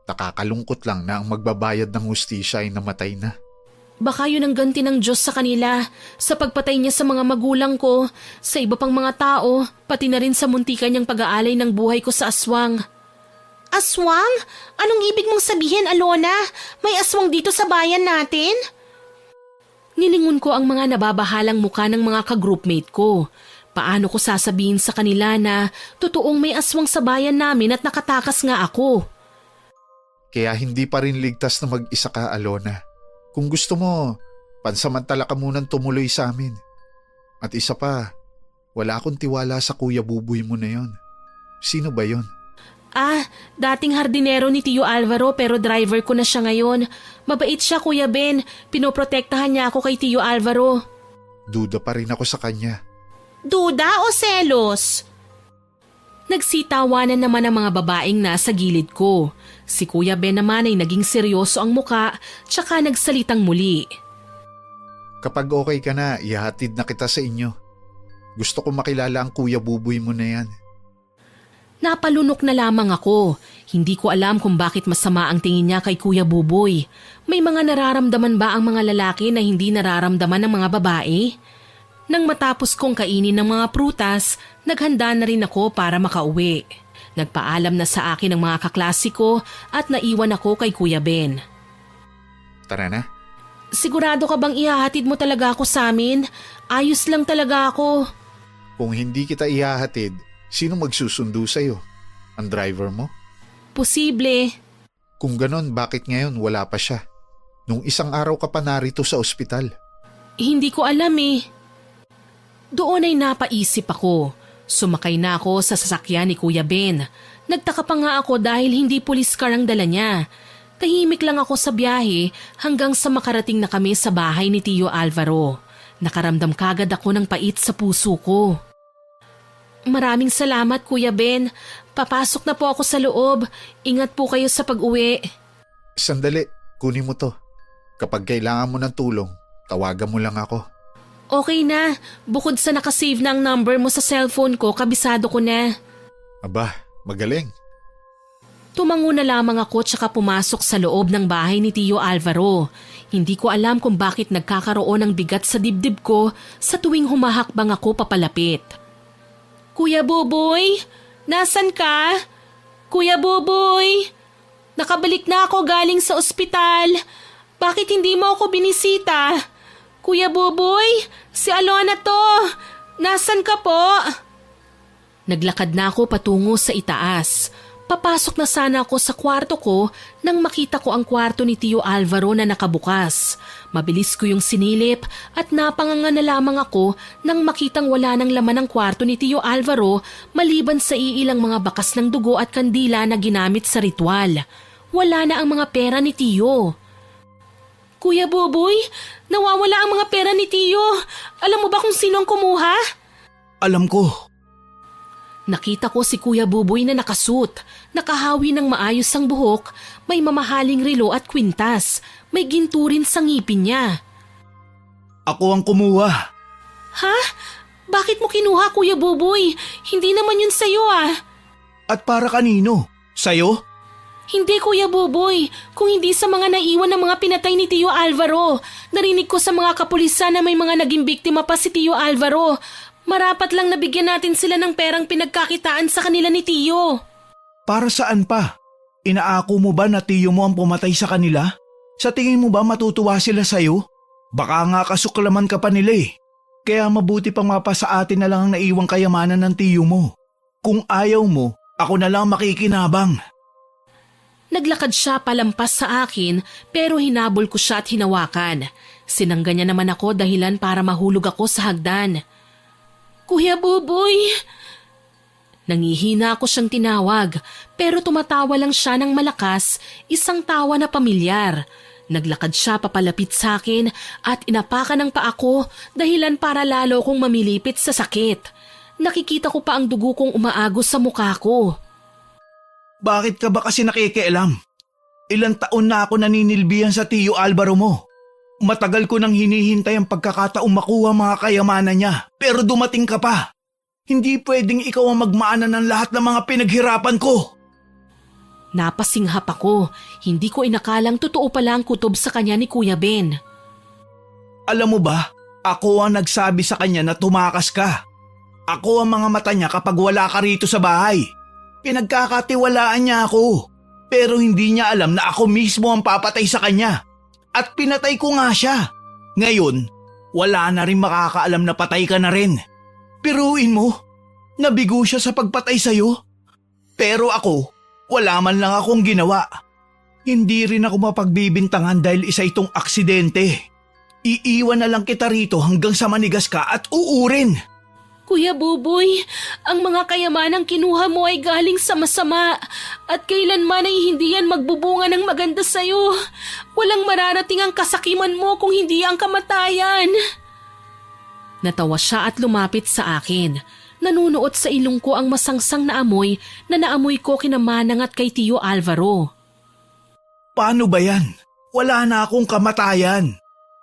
Nakakalungkot lang na ang magbabayad ng hustisya ay namatay na. Baka yun ang ganti ng Diyos sa kanila, sa pagpatay niya sa mga magulang ko, sa iba pang mga tao, pati na rin sa muntikan niyang pag-aalay ng buhay ko sa aswang. Aswang? Anong ibig mong sabihin, Alona? May aswang dito sa bayan natin? Nilingon ko ang mga nababahalang muka ng mga ka-groupmate ko. Paano ko sasabihin sa kanila na totoong may aswang sa bayan namin at nakatakas nga ako? Kaya hindi pa rin ligtas na mag-isa ka, Alona. Kung gusto mo, pansamantala ka munang tumuloy sa amin. At isa pa, wala akong tiwala sa Kuya Buboy mo na yon. Sino ba yon? Dating hardinero ni Tio Alvaro pero driver ko na siya ngayon. Mabait siya Kuya Ben, pinoprotektahan niya ako kay Tio Alvaro. Duda pa rin ako sa kanya. Duda o selos? Nagsitawanan naman ang mga babaeng nasa gilid ko. Si Kuya Ben naman ay naging seryoso ang muka tsaka nagsalitang muli. Kapag okay ka na, ihahatid na kita sa inyo. Gusto ko makilala ang Kuya Buboy mo na yan. Napalunok na lamang ako. Hindi ko alam kung bakit masama ang tingin niya kay Kuya Buboy. May mga nararamdaman ba ang mga lalaki na hindi nararamdaman ng mga babae? Nang matapos kong kainin ng mga prutas, naghanda na rin ako para makauwi. Nagpaalam na sa akin ang mga kaklase ko at naiwan ako kay Kuya Ben. Tara na. Sigurado ka bang ihahatid mo talaga ako sa amin? Ayos lang talaga ako. Kung hindi kita ihahatid, sino magsusundo sa'yo? ang driver mo? Posible. Kung ganon, bakit ngayon wala pa siya? Nung isang araw ka pa narito sa ospital. Hindi ko alam eh. Doon ay napaisip ako. Sumakay na ako sa sasakyan ni Kuya Ben. Nagtaka pa nga ako dahil hindi police car ang dala niya. Tahimik lang ako sa biyahe hanggang sa makarating na kami sa bahay ni Tio Alvaro. Nakaramdam kagad ako ng pait sa puso ko. Maraming salamat Kuya Ben. Papasok na po ako sa loob. Ingat po kayo sa pag-uwi. Sandali, kunin mo to. Kapag kailangan mo ng tulong, tawagan mo lang ako. Okay na. Bukod sa nakasave na ang number mo sa cellphone ko, kabisado ko na. Aba, magaling. Tumango na lamang ako tsaka pumasok sa loob ng bahay ni Tio Alvaro. Hindi ko alam kung bakit nagkakaroon ng bigat sa dibdib ko sa tuwing humahakbang ako papalapit. Kuya Buboy, nasan ka? Kuya Buboy, nakabalik na ako galing sa ospital. Bakit hindi mo ako binisita? Kuya Buboy, si Alona to. Nasan ka po? Naglakad na ako patungo sa itaas. Papasok na sana ako sa kwarto ko nang makita ko ang kwarto ni Tio Alvaro na nakabukas. Mabilis ko yung sinilip at napanganga na lamang ako nang makitang wala ng laman ang kwarto ni Tio Alvaro maliban sa iilang mga bakas ng dugo at kandila na ginamit sa ritual. Wala na ang mga pera ni Tio. Kuya Buboy, nawawala ang mga pera ni Tio. Alam mo ba kung sino ang kumuha? Alam ko. Nakita ko si Kuya Buboy na nakasuot, nakahawi ng maayos ang buhok, may mamahaling relo at kwintas, may ginto rin sa ngipin niya. Ako ang kumuha. Ha? Bakit mo kinuha Kuya Buboy? Hindi naman yun sa'yo ah. At para kanino? Sa'yo? Hindi Kuya Buboy, kung hindi sa mga naiwan ng mga pinatay ni Tio Alvaro. Narinig ko sa mga kapulisan na may mga naging biktima pa si Tio Alvaro. Marapat lang nabigyan natin sila ng perang pinagkakitaan sa kanila ni Tio. Para saan pa? Inaako mo ba na tiyo mo ang pumatay sa kanila? Sa tingin mo ba matutuwa sila sa'yo? Baka nga kasuklaman ka pa nila eh. Kaya mabuti pang mapa sa atin na lang ang naiwang kayamanan ng tiyo mo. Kung ayaw mo, ako na lang makikinabang. Naglakad siya palampas sa akin pero hinabol ko siya at hinawakan. Sinangga niya naman ako dahilan para mahulog ako sa hagdan. Kuya Buboy! Nangihina ako siyang tinawag pero tumatawa lang siya ng malakas, isang tawa na pamilyar. Naglakad siya papalapit sa akin at inapakan ng paa ko dahilan para lalo kong mamilipit sa sakit. Nakikita ko pa ang dugo kong umaagos sa mukha ko. Bakit ka ba kasi nakikialam? Ilang taon na ako naninilbihan sa Tio Alvaro mo. Matagal ko nang hinihintay ang pagkakataong makuha mga kayamanan niya, pero dumating ka pa. Hindi pwedeng ikaw ang magmaanan ng lahat ng mga pinaghirapan ko. Napasinghap ako, hindi ko inakalang totoo pala ang kutob sa kanya ni Kuya Ben. Alam mo ba, ako ang nagsabi sa kanya na tumakas ka. Ako ang mga mata niya kapag wala ka rito sa bahay. Pinagkakatiwalaan niya ako, pero hindi niya alam na ako mismo ang papatay sa kanya. At pinatay ko nga siya. Ngayon, wala na rin makakaalam na patay ka na rin. Piruin mo, nabigo siya sa pagpatay sa'yo. Pero ako, wala man lang akong ginawa. Hindi rin ako mapagbibintangan dahil isa itong aksidente. Iiwan na lang kita rito hanggang sa manigas ka at uurin. Kuya Buboy, ang mga kayamanang kinuha mo ay galing sa masama at kailanman ay hindi yan magbubunga ng maganda sa'yo. Walang mararating ang kasakiman mo kung hindi ang kamatayan. Natawa siya at lumapit sa akin. Nanunuot sa ilong ko ang masangsang na amoy na naamoy ko kina Manang at kay Tio Alvaro. Paano ba yan? Wala na akong kamatayan.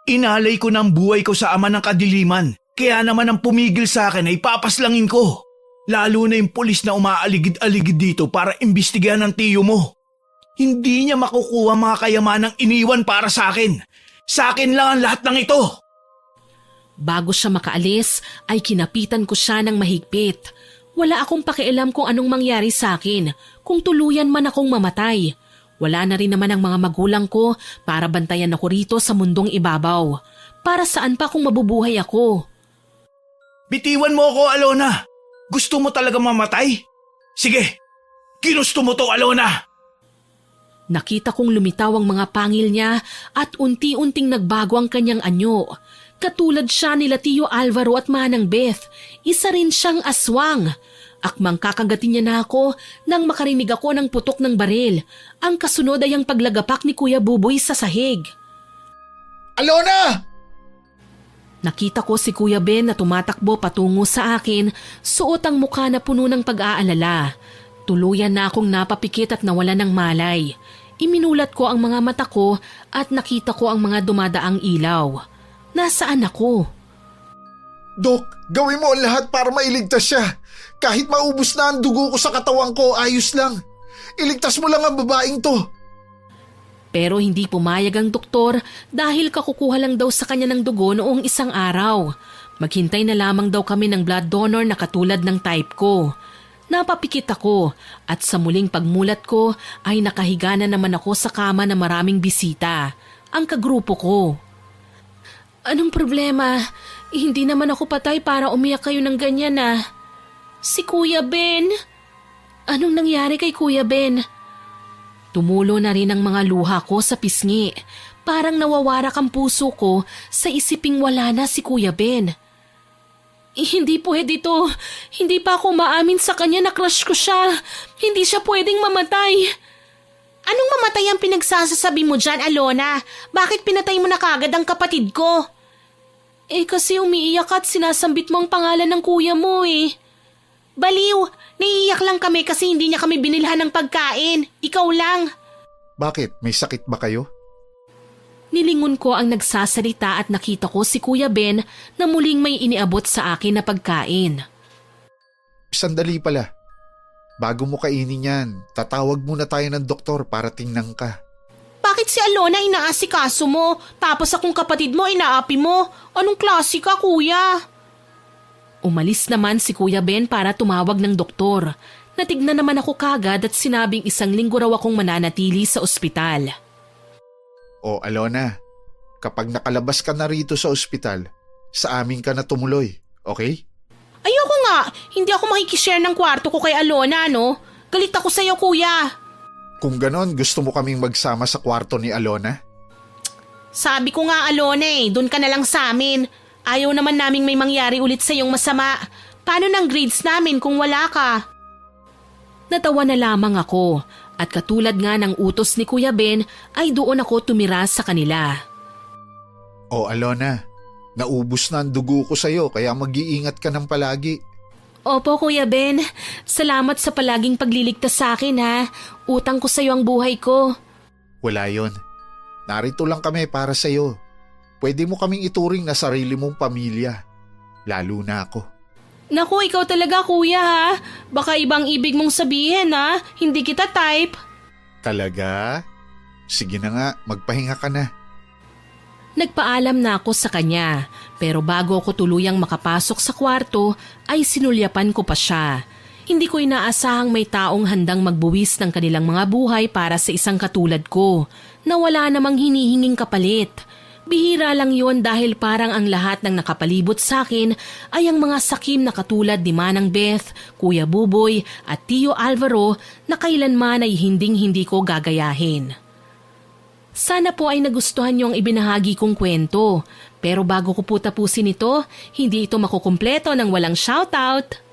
Inalay ko ng buhay ko sa ama ng kadiliman. Kaya naman ang pumigil sa akin ay papaslangin ko. Lalo na yung pulis na umaaligid-aligid dito para imbestigahan ng tiyo mo. Hindi niya makukuha mga kayamanang iniwan para sa akin. Sa akin lang ang lahat ng ito. Bago siya makaalis ay kinapitan ko siya ng mahigpit. Wala akong pakialam kung anong mangyari sa akin, kung tuluyan man akong mamatay. Wala na rin naman ang mga magulang ko para bantayan ako rito sa mundong ibabaw. Para saan pa kung mabubuhay ako? Bitiwan mo ako, Alona. Gusto mo talaga mamatay? Sige, Ginusto mo to, Alona! Nakita kong lumitaw ang mga pangil niya at unti-unting nagbago ang kanyang anyo. Katulad siya nila Tio Alvaro at Manang Beth, isa rin siyang aswang. Akmang kakagatin niya na ako nang makarinig ako ng putok ng baril. Ang kasunod ay ang paglagapak ni Kuya Buboy sa sahig. Alona! Nakita ko si Kuya Ben na tumatakbo patungo sa akin, suot ang mukha na puno ng pag-aalala. Tuluyan na akong napapikit at nawala ng malay. Iminulat ko ang mga mata ko at nakita ko ang mga dumadaang ilaw. Nasaan ako? Dok, gawin mo ang lahat para mailigtas siya. Kahit maubos na ang dugo ko sa katawan ko, ayos lang. Iligtas mo lang ang babaeng to. Pero hindi pumayag ang doktor dahil kakukuha lang daw sa kanya ng dugo noong isang araw. Maghintay na lamang daw kami ng blood donor na katulad ng type ko. Napapikit ako at sa muling pagmulat ko ay nakahiga na naman ako sa kama na maraming bisita, ang kagrupo ko. Anong problema? Hindi naman ako patay para umiyak kayo ng ganyan ah. Si Kuya Ben? Anong nangyari kay Kuya Ben? Tumulo na rin ang mga luha ko sa pisngi. Parang nawawarak ang puso ko sa isiping wala na si Kuya Ben. Hindi pwede to. Hindi pa ako maamin sa kanya na crush ko siya. Hindi siya pwedeng mamatay. Anong mamatay ang pinagsasasabi mo dyan, Alona? Bakit pinatay mo na kagad ang kapatid ko? Kasi umiiyak at sinasambit mo ang pangalan ng kuya mo eh. Baliw, naiiyak lang kami kasi hindi niya kami binilhan ng pagkain. Ikaw lang. Bakit? May sakit ba kayo? Nilingon ko ang nagsasalita at nakita ko si Kuya Ben na muling may iniabot sa akin na pagkain. Sandali pala. Bago mo kainin yan, tatawag muna tayo ng doktor para tingnan ka. Bakit si Alona inaasikaso mo? Tapos akong kapatid mo inaapi mo? Anong klase ka, kuya? Umalis naman si Kuya Ben para tumawag ng doktor. Natignan naman ako kagad at sinabing 1 linggo raw akong mananatili sa ospital. O Alona, kapag nakalabas ka na rito sa ospital, sa amin ka na tumuloy, okay? Ayoko nga, hindi ako makikishare ng kwarto ko kay Alona, no? Galit ako sa'yo, kuya. Kung ganon, gusto mo kaming magsama sa kwarto ni Alona? Sabi ko nga, Alona doon ka na lang sa amin. Ayaw naman naming may mangyari ulit sa iyong masama. Paano ng grades namin kung wala ka? Natawa na lamang ako at katulad nga ng utos ni Kuya Ben ay doon ako tumira sa kanila. O Alona, naubos na ang dugo ko sa'yo kaya mag-iingat ka ng palagi. Opo, Kuya Ben. Salamat sa palaging pagliligtas sa akin ha. Utang ko sa'yo ang buhay ko. Wala yon. Narito lang kami para sa'yo. Pwede mo kaming ituring na sarili mong pamilya. Lalo na ako. Naku, ikaw talaga kuya ha. Baka ibang ibig mong sabihin ha. Hindi kita type. Talaga? Sige na nga, magpahinga ka na. Nagpaalam na ako sa kanya. Pero bago ako tuluyang makapasok sa kwarto ay sinulyapan ko pa siya. Hindi ko inaasahang may taong handang magbuwis ng kanilang mga buhay para sa isang katulad ko na wala namang hinihinging kapalit. Bihira lang yon dahil parang ang lahat ng nakapalibot sa akin ay ang mga sakim na katulad ni Manang Beth, Kuya Buboy at Tio Alvaro na kailanman ay hinding-hindi ko gagayahin. Sana po ay nagustuhan niyo ang ibinahagi kong kwento. Pero bago ko po tapusin ito, hindi ito makukumpleto ng walang shoutout.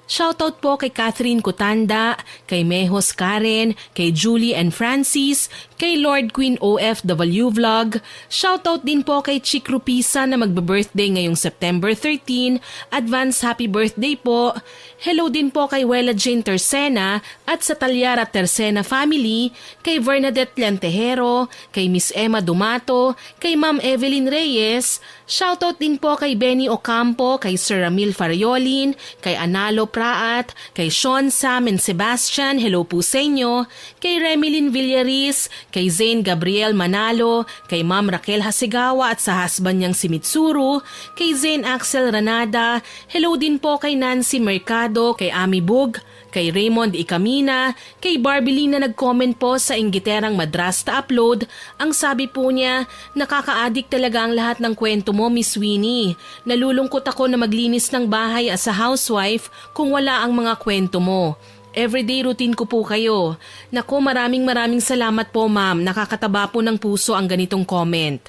Shoutout po kay Catherine Cotanda, kay Mehos Karen, kay Julie and Francis, kay Lord Queen OFW Vlog. Shoutout din po kay Chick Rupisa na magbe-birthday ngayong September 13. Advance happy birthday po. Hello din po kay Wela Jane Tercena at sa Talyara Tercena family, kay Bernadette Lantejero, kay Miss Emma Dumato, kay Ma'am Evelyn Reyes. Shoutout din po kay Benny Ocampo, kay Sir Ramil Fariolin, kay Analo Praat, kay Sean Sam and Sebastian, hello po sa inyo, kay Remilyn Villaris, kay Zane Gabriel Manalo, kay Ma'am Raquel Hasegawa at sa husband niyang si Mitsuru, kay Zane Axel Ranada, hello din po kay Nancy Mercado, kay Ami Bug, kay Raymond Ikamina, kay Barbilina na nag-comment po sa Inggiterang Madrasta Upload. Ang sabi po niya, nakaka-addict talaga ang lahat ng kwento mo, Miss Winnie. Nalulungkot ako na maglinis ng bahay as a housewife kung wala ang mga kwento mo. Everyday routine ko po kayo. Naku, maraming salamat po ma'am. Nakakataba po ng puso ang ganitong comment.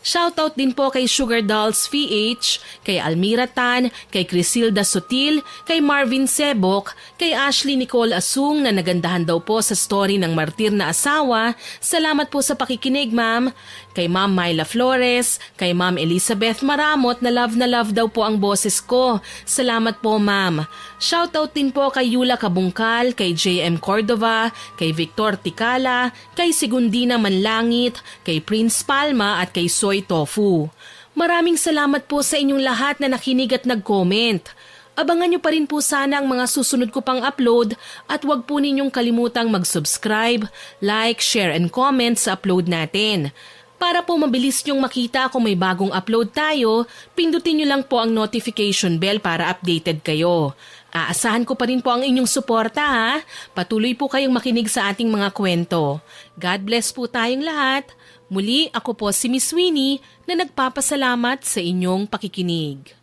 Shoutout din po kay Sugar Dolls PH, kay Almira Tan, kay Crisilda Sutil, kay Marvin Sebok, kay Ashley Nicole Asung na nagandahan daw po sa story ng martir na asawa. Salamat po sa pakikinig ma'am. Kay Ma'am Myla Flores, kay Ma'am Elizabeth Maramot na love daw po ang boses ko. Salamat po ma'am. Shoutout din po kay Yula Kabungkal, kay JM Cordova, kay Victor Tikala, kay Sigundina Manlangit, kay Prince Palma at kay Soy Tofu. Maraming salamat po sa inyong lahat na nakinig at nag-comment. Abangan nyo pa rin po sana ang mga susunod ko pang upload at huwag po ninyong kalimutang mag-subscribe, like, share and comment sa upload natin. Para po mabilis nyong makita kung may bagong upload tayo, pindutin nyo lang po ang notification bell para updated kayo. Aasahan ko pa rin po ang inyong suporta ha. Patuloy po kayong makinig sa ating mga kwento. God bless po tayong lahat. Muli ako po si Miss Winnie na nagpapasalamat sa inyong pakikinig.